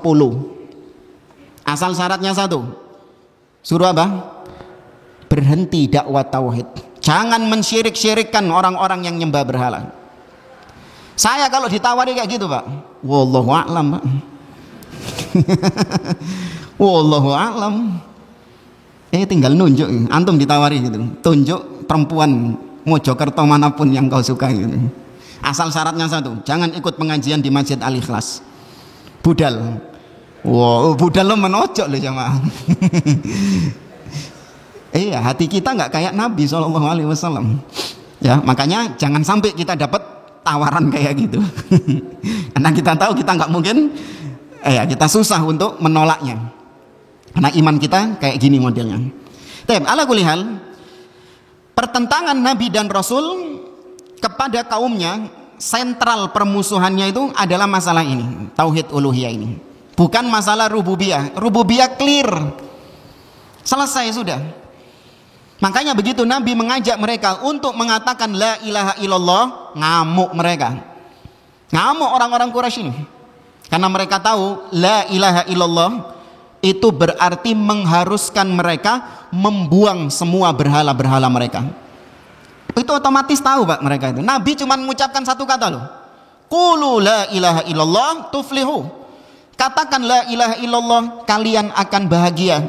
Asal syaratnya 1. Suruh apa? Berhenti dakwah tauhid. Jangan mensyirik-syirikkan orang-orang yang nyembah berhala. Saya kalau ditawari kayak gitu Pak, wallahu a'lam Pak. Wallahu a'lam. Tinggal nunjuk, antum ditawari gitu, tunjuk perempuan Mojokerto manapun yang kau suka gitu. Asal syaratnya satu, jangan ikut pengajian di Masjid Al-Ikhlas. Budal. Wow, budal lo menojok loh jamaah. Iya, hati kita nggak kayak Nabi SAW. Ya, makanya jangan sampai kita dapat tawaran kayak gitu. Karena kita tahu kita nggak mungkin, kita susah untuk menolaknya. Karena iman kita kayak gini modelnya. Tapi ala kulli hal, pertentangan Nabi dan Rasul kepada kaumnya, sentral permusuhannya itu adalah masalah ini, tauhid uluhiyah ini. Bukan masalah rububiyah. Rububiyah clear, selesai sudah. Makanya begitu Nabi mengajak mereka untuk mengatakan la ilaha illallah, ngamuk mereka. Ngamuk orang-orang Quraisy ini. Karena mereka tahu la ilaha illallah itu berarti mengharuskan mereka membuang semua berhala-berhala mereka. Itu otomatis tahu Pak mereka itu. Nabi cuma mengucapkan satu kata loh. Qulu la ilaha illallah tuflihu. Katakan la ilaha illallah, kalian akan bahagia.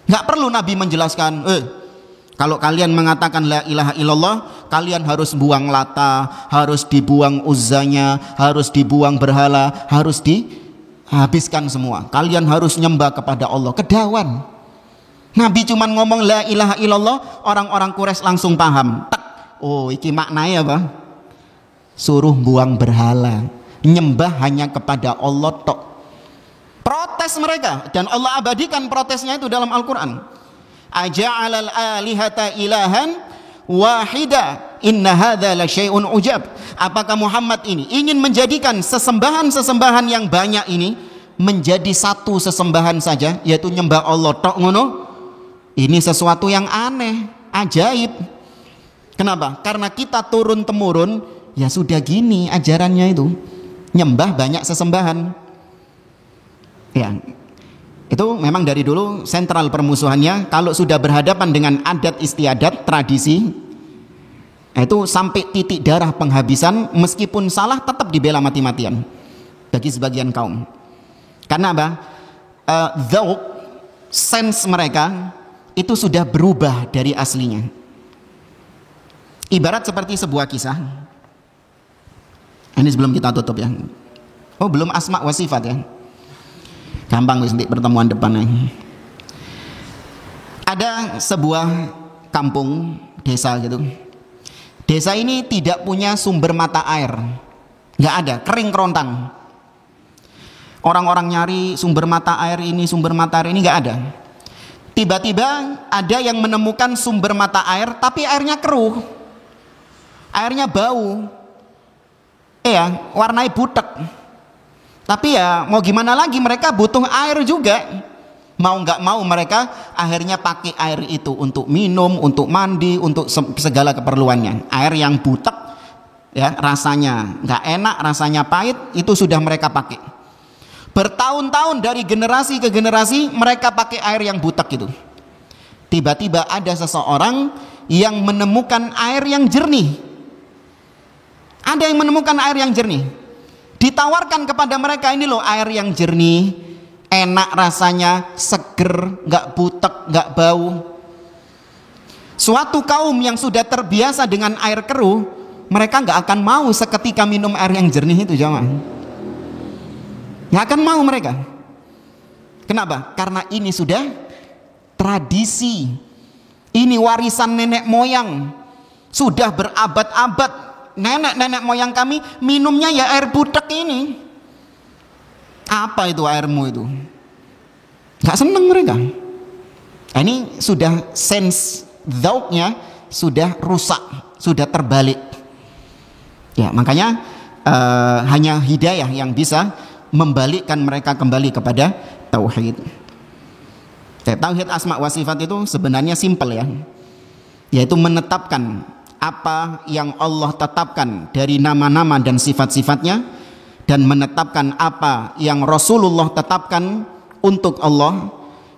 Gak perlu Nabi menjelaskan, kalau kalian mengatakan la ilaha illallah, kalian harus buang Lata, harus dibuang Uzzanya, harus dibuang berhala, harus dihabiskan semua. Kalian harus nyembah kepada Allah. Kedawan. Nabi cuma ngomong la ilaha illallah, orang-orang Quraisy langsung paham. Tak. Oh, iki maknanya apa? Suruh buang berhala, nyembah hanya kepada Allah tok. Protes mereka, dan Allah abadikan protesnya itu dalam Al-Quran. Aja'alal alihata ilahan wahida inna hadza la syai'un ujab. Apakah Muhammad ini ingin menjadikan sesembahan-sesembahan yang banyak ini menjadi satu sesembahan saja, yaitu nyembah Allah tok ngono? Ini sesuatu yang aneh, ajaib. Kenapa? Karena kita turun temurun ya sudah gini ajarannya itu, nyembah banyak sesembahan. Ya, itu memang dari dulu sentral permusuhannya. Kalau sudah berhadapan dengan adat istiadat, tradisi, itu sampai titik darah penghabisan, meskipun salah tetap dibela mati-matian bagi sebagian kaum. Karena apa? Dzauq, sense mereka itu sudah berubah dari aslinya. Ibarat seperti sebuah kisah. Ini sebelum kita tutup ya. Oh, belum asma wa sifat ya. Gampang wis di pertemuan depan. Ada sebuah kampung, desa gitu. Desa ini tidak punya sumber mata air. Nggak ada, kering kerontang. Orang-orang nyari sumber mata air ini, sumber mata air ini, nggak ada. Tiba-tiba ada yang menemukan sumber mata air, tapi airnya keruh. Airnya bau. Warnanya butek. Tapi ya mau gimana lagi, mereka butuh air juga. Mau nggak mau mereka akhirnya pakai air itu untuk minum, untuk mandi, untuk segala keperluannya. Air yang butek, ya rasanya nggak enak, rasanya pahit, itu sudah mereka pakai. Bertahun-tahun dari generasi ke generasi mereka pakai air yang butek itu. Tiba-tiba ada seseorang yang menemukan air yang jernih. Ada yang menemukan air yang jernih. Ditawarkan kepada mereka, ini loh air yang jernih, enak rasanya, seger, nggak butek, nggak bau. Suatu kaum yang sudah terbiasa dengan air keruh, mereka nggak akan mau seketika minum air yang jernih itu, jamaah. Nggak akan mau mereka. Kenapa? Karena ini sudah tradisi, ini warisan nenek moyang, sudah berabad-abad. Nenek-nenek moyang kami minumnya ya air butek ini. Apa itu airmu itu? Gak seneng mereka. Ini sudah sense dzauqnya sudah rusak, sudah terbalik. Ya, makanya hanya hidayah yang bisa membalikkan mereka kembali kepada tauhid. Tauhid asma wa sifat itu sebenarnya simpel ya. Yaitu menetapkan apa yang Allah tetapkan dari nama-nama dan sifat-sifatnya, dan menetapkan apa yang Rasulullah tetapkan untuk Allah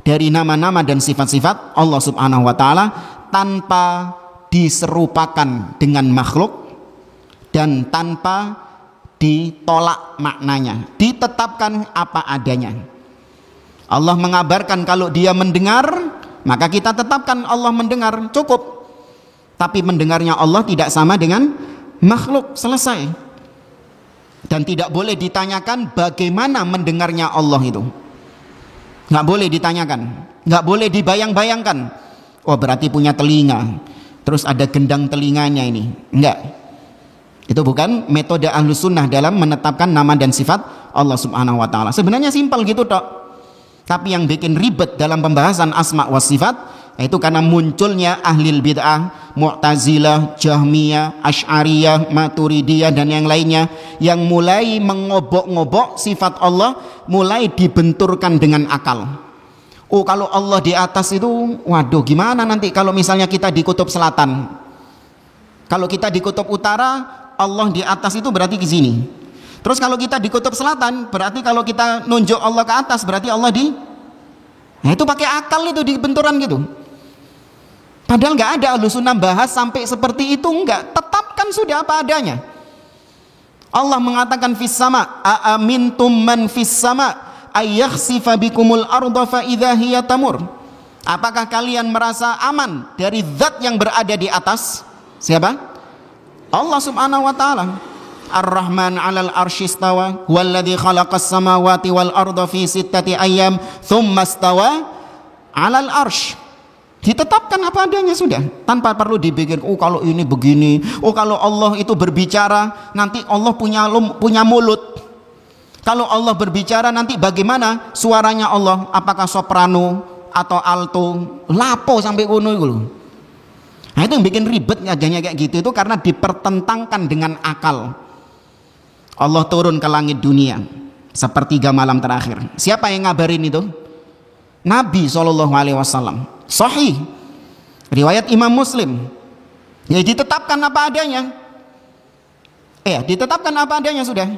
dari nama-nama dan sifat-sifat Allah Subhanahu wa taala, tanpa diserupakan dengan makhluk dan tanpa ditolak maknanya, ditetapkan apa adanya. Allah mengabarkan kalau Dia mendengar, maka kita tetapkan Allah mendengar, cukup. Tapi mendengarnya Allah tidak sama dengan makhluk, selesai. Dan tidak boleh ditanyakan bagaimana mendengarnya Allah itu. Nggak boleh ditanyakan, nggak boleh dibayang-bayangkan. Oh berarti punya telinga, terus ada gendang telinganya ini. Enggak. Itu bukan metode Ahlus Sunnah dalam menetapkan nama dan sifat Allah Subhanahu wa taala. Sebenarnya simpel gitu tok. Tapi yang bikin ribet dalam pembahasan asma wa sifat yaitu karena munculnya ahlil bid'ah, Mu'tazilah, Jahmiyah, Asy'ariyah, Maturidiyah dan yang lainnya yang mulai mengobok-ngobok sifat Allah, mulai dibenturkan dengan akal. Oh kalau Allah di atas itu, waduh gimana nanti kalau misalnya kita di kutub selatan? Kalau kita di kutub utara, Allah di atas itu berarti ke sini. Terus kalau kita di kutub selatan, berarti kalau kita nunjuk Allah ke atas, berarti Allah di... Nah itu pakai akal itu dibenturan gitu. Padahal nggak ada Ahlus Sunnah bahas sampai seperti itu, enggak. Tetapkan sudah apa adanya. Allah mengatakan fis sama, aamintum man fis sama ayakhsifa bikumul arda fa idza hiya tamur. Apakah kalian merasa aman dari zat yang berada di atas? Siapa? Allah Subhanahu wa taala. Ar-Rahman 'alal arsy istawa, huwallazi khalaqas samawati wal arda fi sittati ayyam, tsumma istawa 'alal arsy. Ditetapkan apa adanya sudah, tanpa perlu dibikin oh kalau ini begini, oh kalau Allah itu berbicara nanti Allah punya mulut. Kalau Allah berbicara nanti bagaimana suaranya Allah, apakah soprano atau alto, lapo sampai kuno itu loh. Nah itu yang bikin ribet adanya kayak gitu itu karena dipertentangkan dengan akal. Allah turun ke langit dunia sepertiga malam terakhir. Siapa yang ngabarin itu? Nabi SAW. Sahih riwayat Imam Muslim. Ya ditetapkan apa adanya. Ditetapkan apa adanya sudah.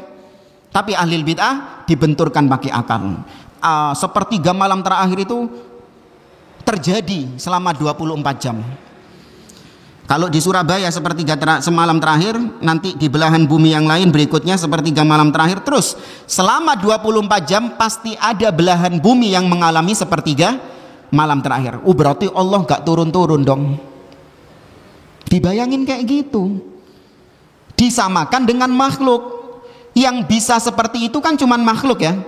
Tapi ahli bid'ah dibenturkan pakai akal. Sepertiga malam terakhir itu terjadi selama 24 jam. Kalau di Surabaya sepertiga semalam terakhir, nanti di belahan bumi yang lain berikutnya sepertiga malam terakhir, terus selama 24 jam pasti ada belahan bumi yang mengalami sepertiga malam terakhir. Berarti Allah gak turun-turun dong. Dibayangin kayak gitu. Disamakan dengan makhluk. Yang bisa seperti itu kan cuman makhluk ya.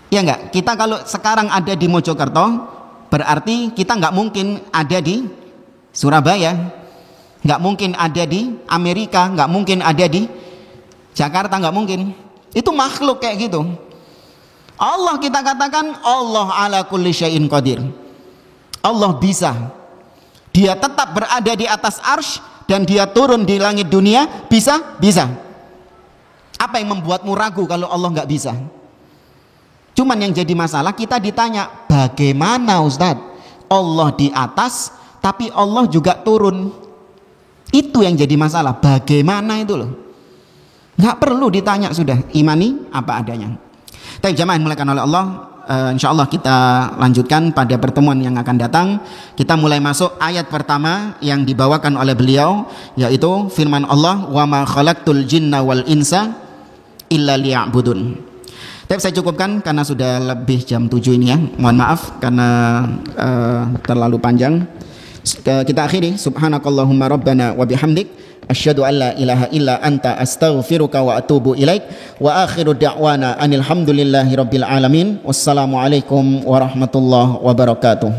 Ya enggak? Kita kalau sekarang ada di Mojokerto, berarti kita nggak mungkin ada di Surabaya, nggak mungkin ada di Amerika, nggak mungkin ada di Jakarta, nggak mungkin. Itu makhluk kayak gitu. Allah kita katakan Allah ala kulli syai'in qadir. Allah bisa. Dia tetap berada di atas arsy dan dia turun di langit dunia, bisa? Bisa. Apa yang membuatmu ragu kalau Allah nggak bisa? Cuman yang jadi masalah kita ditanya, bagaimana Ustadz? Allah di atas tapi Allah juga turun. Itu yang jadi masalah. Bagaimana itu loh? Nggak perlu ditanya sudah. Imani apa adanya. Tapi jamaah yang dimuliakan oleh Allah, insyaallah kita lanjutkan pada pertemuan yang akan datang. Kita mulai masuk ayat pertama yang dibawakan oleh beliau, yaitu firman Allah, wa ma khalaqtul jinna wal insa illa liya'budun. Tapi saya cukupkan karena sudah lebih jam 7 ini ya. Mohon maaf karena terlalu panjang. Kita akhiri, subhanakallahumma rabbana wa bihamdik asyhadu an la ilaha illa anta astaghfiruka wa atubu ilaik wa akhiru da'wana anil hamdulillahi rabbil alamin. Wassalamu alaikum warahmatullahi wabarakatuh.